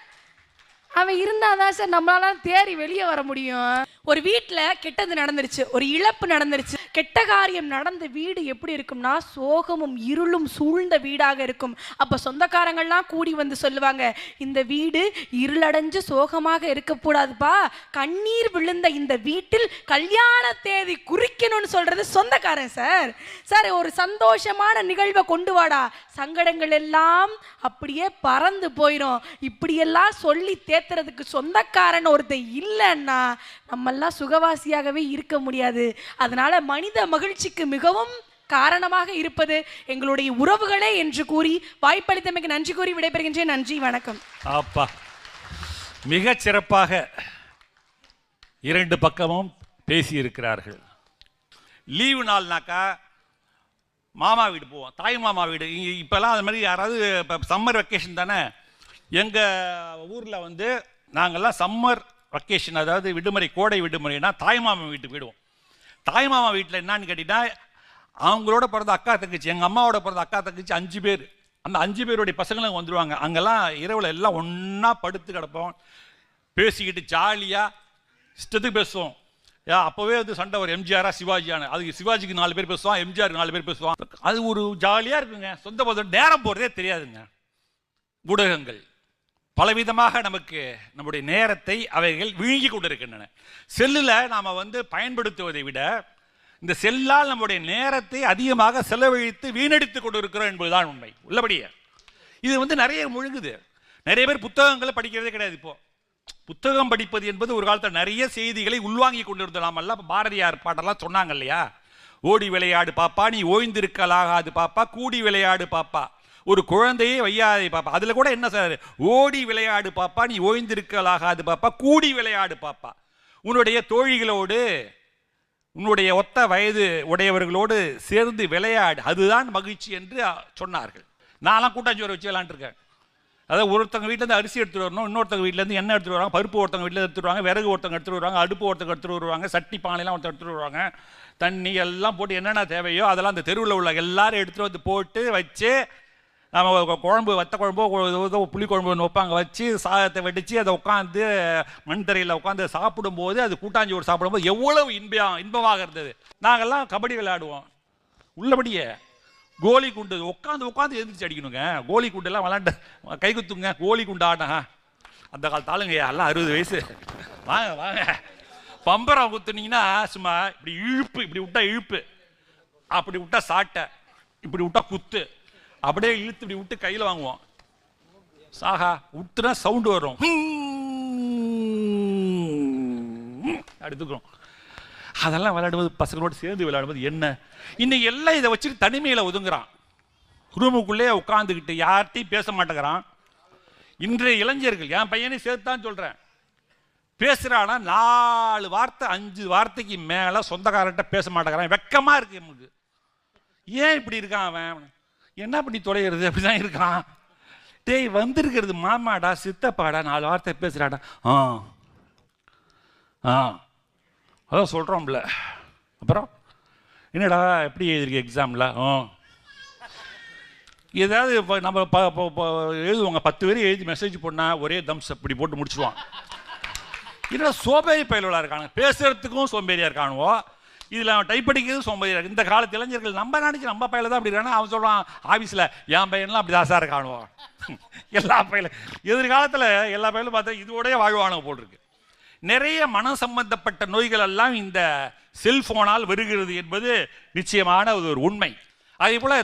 அவன் இருந்தாதான் சார் நம்மளால தேறி வெளியே வர முடியும். ஒரு வீட்டில் கெட்டது நடந்துருச்சு, ஒரு இழப்பு நடந்துருச்சு. கெட்ட காரியம் நடந்த வீடு எப்படி இருக்கும்னா சோகமும் இருளும் சூழ்ந்த வீடாக இருக்கும். அப்போ சொந்தக்காரங்கள்லாம் கூடி வந்து சொல்லுவாங்க, இந்த வீடு இருளடைஞ்சு சோகமாக இருக்கக்கூடாதுப்பா, கண்ணீர் விழுந்த இந்த வீட்டில் கல்யாண தேதி குறிக்கணும்னு சொல்றது சொந்தக்காரன் சார். சார் ஒரு சந்தோஷமான நிகழ்வை கொண்டு வாடா, சங்கடங்கள் எல்லாம் அப்படியே பறந்து போயிடும். இப்படியெல்லாம் சொல்லி தேத்துறதுக்கு சொந்தக்காரன் ஒருத்தர் இல்லைன்னா நம்மெல்லாம் சுகவாசியாகவே இருக்க முடியாது. அதனால மனித மகிழ்ச்சிக்கு மிகவும் காரணமாக இருப்பது எங்களுடைய உறவுகளே என்று கூறி வாய்ப்பளித்தமைக்கு நன்றி கூறி விடைபெறுகின்றேன். நன்றி, வணக்கம். அப்பா மிக சிறப்பாக 2 பக்கமும் பேசியிருக்கிறார்கள். லீவு நாள்னாக்கா மாமா வீடு போவோம், தாய் மாமா வீடு. இப்போல்லாம் அது மாதிரி யாராவது இப்போ சம்மர் வெக்கேஷன் தானே, எங்கள் ஊரில் வந்து நாங்கள்லாம் சம்மர் வெக்கேஷன், அதாவது விடுமுறை, கோடை விடுமுறைனா தாய்மாமா வீட்டுக்கு போயிடுவோம். தாய்மாமா வீட்டில் என்னான்னு கேட்டிங்கன்னா அவங்களோட பிறந்த அக்கா தங்கச்சி, எங்கள் அம்மாவோட பிறந்த அக்கா தங்கச்சி 5 பேர். அந்த 5 பேருடைய பசங்களும் வந்துடுவாங்க. அங்கெல்லாம் இரவில் எல்லாம் ஒன்றா படுத்து கிடப்போம், பேசிக்கிட்டு ஜாலியாக இஷ்டத்துக்கு பேசுவோம். அப்போவே வந்து சண்டை ஒரு எம்ஜிஆரா சிவாஜியான, அதுக்கு சிவாஜிக்கு 4 பேர் பேசுவான், எம்ஜிஆருக்கு 4 பேர் பேசுவான். அது ஒரு ஜாலியாக இருக்குங்க. சொந்த பந்தம் நேரம் போகிறதே தெரியாதுங்க. ஊடகங்கள் பலவிதமாக நமக்கு நம்முடைய நேரத்தை அவைகள் விழுங்கி கொண்டிருக்கின்றன. செல்லில் நாம் வந்து பயன்படுத்துவதை விட இந்த செல்லால் நம்முடைய நேரத்தை அதிகமாக செலவழித்து வீணடித்து கொண்டிருக்கிறோம் என்பதுதான் உண்மை. உள்ளபடியே இது வந்து நிறைய முழுங்குது. நிறைய பேர் புத்தகங்களை படிக்கிறதே கிடையாது. இப்போ புத்தகம் படிப்பது என்பது ஒரு காலத்தில் நிறைய செய்திகளை உள்வாங்கி கொண்டிருந்தோம். நாமெல்லாம் பாரதியார் பாட்டெல்லாம் சொன்னாங்க இல்லையா, ஓடி விளையாடு பாப்பா, நீ ஓய்ந்திருக்கலாகாது பாப்பா, கூடி விளையாடு பாப்பா, ஒரு குழந்தையே வையாதே பாப்பா. அதில் கூட என்ன சார், ஓடி விளையாடு பாப்பா, நீ ஓய்ந்திருக்கலாகாது பாப்பா, கூடி விளையாடு பாப்பா. உன்னுடைய தோழிகளோடு, உன்னுடைய ஒத்த வயது உடையவர்களோடு சேர்ந்து விளையாடு, அதுதான் மகிழ்ச்சி என்று சொன்னார்கள். நான்லாம் கூட்டாஞ்சோறு வச்சு விளையாண்டுருக்கேன். அதாவது ஒருத்தவங்க வீட்டிலேருந்து அரிசி எடுத்துகிட்டு வரணும், இன்னொருத்தவங்க வீட்டிலேருந்து எண்ணெய் எடுத்துகிட்டு வருவாங்க, பருப்பு ஒருத்தவங்க வீட்டில் எடுத்துகிட்டு வருவாங்க, விறகு ஒருத்தவங்க எடுத்துகிட்டு வருவாங்க, அடுப்பு ஒருத்தவங்க எடுத்துகிட்டு வருவாங்க, சட்டி பானைலாம் ஒருத்தர் எடுத்துகிட்டு வருவாங்க, தண்ணி எல்லாம் போட்டு என்னென்ன தேவையோ அதெல்லாம் அந்த தெருவில் உள்ள எல்லாரும் எடுத்துகிட்டு வந்து போட்டு வச்சு, நம்ம குழம்பு வத்த குழம்போ புளி குழம்பு ஒன்று வைப்பாங்க, வச்சு சாதத்தை வெடித்து அதை உட்காந்து மண் தரையில் உட்காந்து சாப்பிடும்போது, அது கூட்டாஞ்சோறு சாப்பிடும்போது எவ்வளவு இன்பமாக இருந்தது. நாங்கள்லாம் கபடி விளையாடுவோம், உள்ளபடியே கோலி குண்டு உட்காந்து எழுந்திரிச்சு அடிக்கணுங்க. கோலி குண்டெல்லாம் விளாண்டு கை குத்துங்க, கோலி குண்டு ஆட்டங்க. அந்த காலத்து ஆளுங்க எல்லாம் 60 வயசு. வாங்க வாங்க, பம்பரம் குத்துனீங்கன்னா சும்மா இப்படி இழுப்பு, இப்படி விட்டா இழுப்பு, அப்படி விட்டா சாட்டை, இப்படி விட்டா குத்து, அப்படியே இழுத்து இப்படி விட்டு கையில் வாங்குவோம். சாகா விட்டுனா சவுண்டு வரும், எடுத்துக்கிறோம். அதெல்லாம் விளையாடும்போது, பசங்களோடு சேர்ந்து விளையாடும்போது என்ன, இன்னைக்கு எல்லாம் இதை வச்சுட்டு தனிமையில் ஒதுங்குறான், ரூமுக்குள்ளே உட்காந்துக்கிட்டு யார்கிட்டையும் பேச மாட்டேங்கிறான். இன்றைய இளைஞர்கள், என் பையனை சேர்த்துதான் சொல்கிறேன், பேசுகிறானா 4 வார்த்தை 5 வார்த்தைக்கு மேலே சொந்தக்காரர்கிட்ட பேச மாட்டேங்கிறான். வெக்கமாக இருக்கு நமக்கு. ஏன் இப்படி இருக்கான் அவன், என்ன பண்ணி தொலைகிறது, அப்படிதான் இருக்கான். டேய் வந்திருக்கிறது மாமாடா சித்தப்பாடா, 4 வார்த்தை பேசுகிறாடா. அதான் சொல்கிறோம்ல. அப்புறம் என்னடா எப்படி எழுதிருக்கு எக்ஸாமில், ஏதாவது இப்போ நம்ம எழுதுவாங்க, 10 பேர் எழுதி மெசேஜ் பண்ணால் ஒரே தம்ஸ் அப்படி போட்டு முடிச்சுடுவான். இதெல்லாம் சோம்பேறி பயலுவலாக இருக்கானுங்க, பேசுகிறதுக்கும் சோம்பேறியாக இருக்கானுவோ, இதில் அவன் டைப் படிக்கிறது சோம்பேறியாக இருக்கு. இந்த காலத்து இளைஞர்கள் நம்ம நினைச்சு நம்ம பையில தான் அப்படி இருக்கானா, அவன் சொல்கிறான் ஆஃபீஸில் என் பையன்லாம் அப்படி தாசாக இருக்கானுவோ. எல்லா பையில எதிர்காலத்தில் எல்லா பையிலும் பார்த்தா இதோடய வாழ்வானவங்க போட்டிருக்கு. நிறைய மனம் சம்பந்தப்பட்ட நோய்கள் எல்லாம் இந்த செல்போனால் வருகிறது என்பது நிச்சயமான ஒரு உண்மை. அதே போல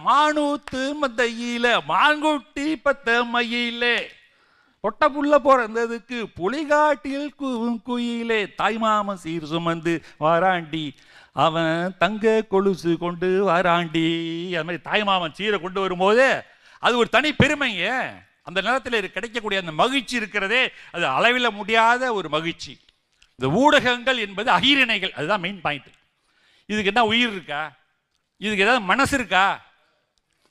மானூத்து மத்தையில மாங்குட்டி பத்த மயிலே பொட்ட புள்ள பிறந்ததுக்கு புலிகாட்டில் குயிலே தாய்மாமன் சீர் சுமந்து வாராண்டி அவன் தங்க கொலுசு கொண்டு வாராண்டி. அது மாதிரி தாய்மாமன் சீரை கொண்டு வரும்போது அது ஒரு தனி பெருமைங்க. அந்த நேரத்தில் கிடைக்கக்கூடிய அந்த மகிழ்ச்சி இருக்கிறதே, அது அளவில முடியாத ஒரு மகிழ்ச்சி. இந்த ஊடகங்கள் என்பது அகிரிணைகள், அதுதான் மெயின் பாயிண்ட். இதுக்கு என்ன உயிர் இருக்கா, இதுக்கு ஏதாவது மனசு இருக்கா,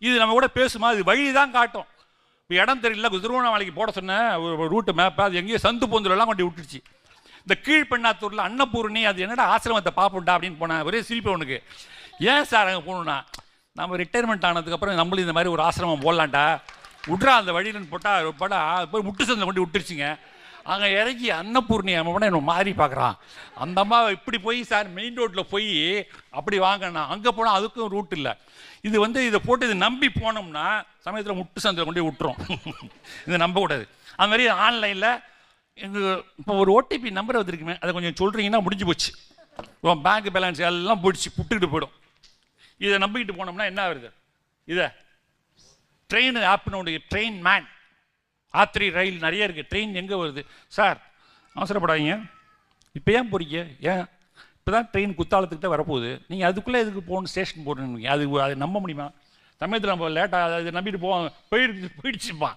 இது நம்ம கூட பேசுமா, இது வழி தான் காட்டும். இப்போ இடம் தெரியல, திருவண்ணாமலைக்கு போட சொன்ன ஒரு ரூட்டு மேப், அது எங்கேயோ சந்து பொந்துலெல்லாம் கொண்டு விட்டுருச்சு. இந்த கீழ்பெண்ணாத்தூரில் அன்னபூர்ணி, அது என்னடா ஆசிரமத்தை பார்ப்போம்டா அப்படின்னு போனேன். ஒரே சிரிப்பு உனக்கு. ஏன் சார் அங்கே போகணுன்னா, நம்ம ரிட்டையர்மெண்ட் ஆனதுக்கப்புறம் நம்மளும் இந்த மாதிரி ஒரு ஆசிரமம் போடலான்டா, விட்றா அந்த வழியிலன்னு போட்டால் போய் முட்டு சந்தில் கொண்டு விட்டுருச்சுங்க. அங்கே இறங்கி அன்னபூர்ணி அம்மா என்ன மாறி பார்க்குறான். அந்த அம்மா இப்படி போய் சார் மெயின் ரோட்டில் போய் அப்படி வாங்கினா, அங்கே போனால் அதுக்கும் ரூட் இல்லை. இது இதை போட்டு இது நம்பி போனோம்னா சமயத்தில் முட்டு சந்தில் கொண்டு விட்டுரும். இதை நம்பக்கூடாது. அது மாதிரி ஆன்லைனில் எங்கள் இப்போ ஒரு ஓடிபி நம்பர் வந்துருக்குமே, அதை கொஞ்சம் சொல்கிறீங்கன்னா முடிஞ்சு போச்சு, உன் பேங்க் பேலன்ஸ் எல்லாம் போயிடுச்சு, புட்டுக்கிட்டு போயிடும். இதை நம்பிக்கிட்டு போனோம்னா என்ன வருது, இதை ட்ரெயின் ஆப்னு ஒன்று, ட்ரெயின் மேன், ஆத்திரி ரயில் நிறைய இருக்குது. ட்ரெயின் எங்கே வருது சார், அவசரப்படாதீங்க, இப்போ ஏன் போகிறீங்க, ஏன் இப்போ தான் ட்ரெயின் குத்தாலத்துக்கிட்ட வரப்போகுது, நீங்கள் அதுக்குள்ளே எதுக்கு போகணும், ஸ்டேஷன் போடணுங்க. அது நம்ப முடியுமா? சமயத்தில் நம்ம லேட்டாக அதை நம்பிட்டு போயிடுச்சுப்பா.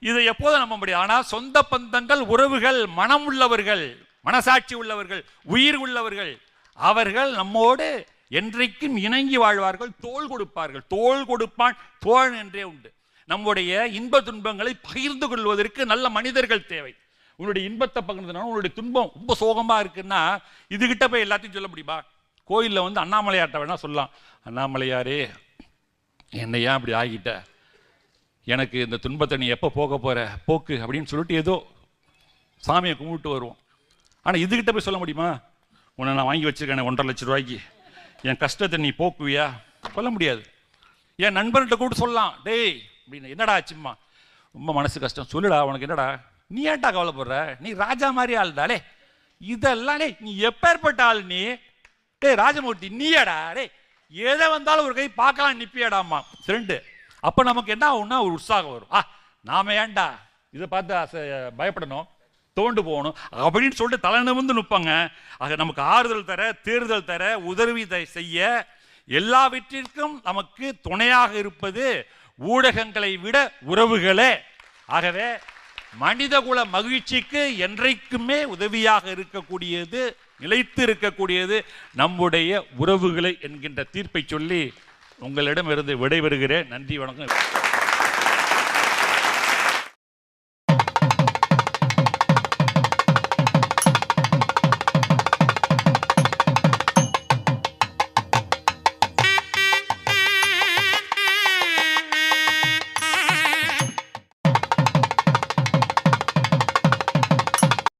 இதை எப்போதும் நம்ப முடியும். ஆனால் சொந்த பந்தங்கள், உறவுகள், மனம் உள்ளவர்கள், மனசாட்சி உள்ளவர்கள், உயிர் உள்ளவர்கள், அவர்கள் நம்மோடு என்றைக்கும் இணங்கி வாழ்வார்கள், தோள் கொடுப்பார்கள். தோள் கொடுப்பான் தோழன் என்றே உண்டு. நம்முடைய இன்ப துன்பங்களை பகிர்ந்து கொள்வதற்கு நல்ல மனிதர்கள் தேவை. உன்னுடைய இன்பத்தை பகிர்ந்தனால உன்னுடைய துன்பம் ரொம்ப சோகமாக இருக்குன்னா இதுகிட்ட போய் எல்லாத்தையும் சொல்ல முடியுமா? கோயிலில் அண்ணாமலையார்ட்ட வேணா சொல்லலாம், அண்ணாமலையாரே என்னை ஏன் அப்படி ஆகிட்ட, எனக்கு இந்த துன்பத்தை நீ எப்போ போக போகிற போக்கு அப்படின்னு சொல்லிட்டு ஏதோ சாமியை கும்பிட்டு வருவோம். ஆனால் இதுகிட்ட போய் சொல்ல முடியுமா, உன்னை நான் வாங்கி வச்சுருக்கேன் 1.5 லட்சம் ரூபாய்க்கு, என் கஷ்டத்தை நீ போக்குவியா? சொல்ல முடியாது. என் நண்பர்கிட்ட கூப்பிட்டு சொல்லலாம், டேய் அப்படின்னு, என்னடா ஆச்சும்மா, ரொம்ப மனசு கஷ்டம், சொல்லுடா, உனக்கு என்னடா, நீ ஏன்டா கவலைப்படுற, நீ ராஜா மாதிரி ஆள்தாலே, இதெல்லாம் டே நீ எப்பேற்பட்ட ஆள் நீ, டே ராஜமூர்த்தி நீயாடா, டே எதை வந்தாலும் ஒரு கை பார்க்கலாம் நிப்பியாடாமா ஃப்ரெண்டு. அப்போ நமக்கு என்ன ஆகும்னா ஒரு உற்சாகம் வரும். நாம ஏன்டா இதை பார்த்து பயப்படணும், தோண்டு போகணும் அப்படின்னு சொல்லிட்டு தலை நிமிர்ந்து நிற்பாங்க. ஆக நமக்கு ஆறுதல் தர, தேர்தல் தர, உதவி செய்ய, எல்லாவற்றிற்கும் நமக்கு துணையாக இருப்பது ஊடகங்களை விட உறவுகளே. ஆகவே மனிதகுல மகிழ்ச்சிக்கு என்றைக்குமே உதவியாக இருக்கக்கூடியது, நிலைத்து இருக்கக்கூடியது நம்முடைய உறவுகளை என்கின்ற தீர்ப்பை சொல்லி உங்களிடமிருந்து விடைபெறுகிறேன். நன்றி, வணக்கம்.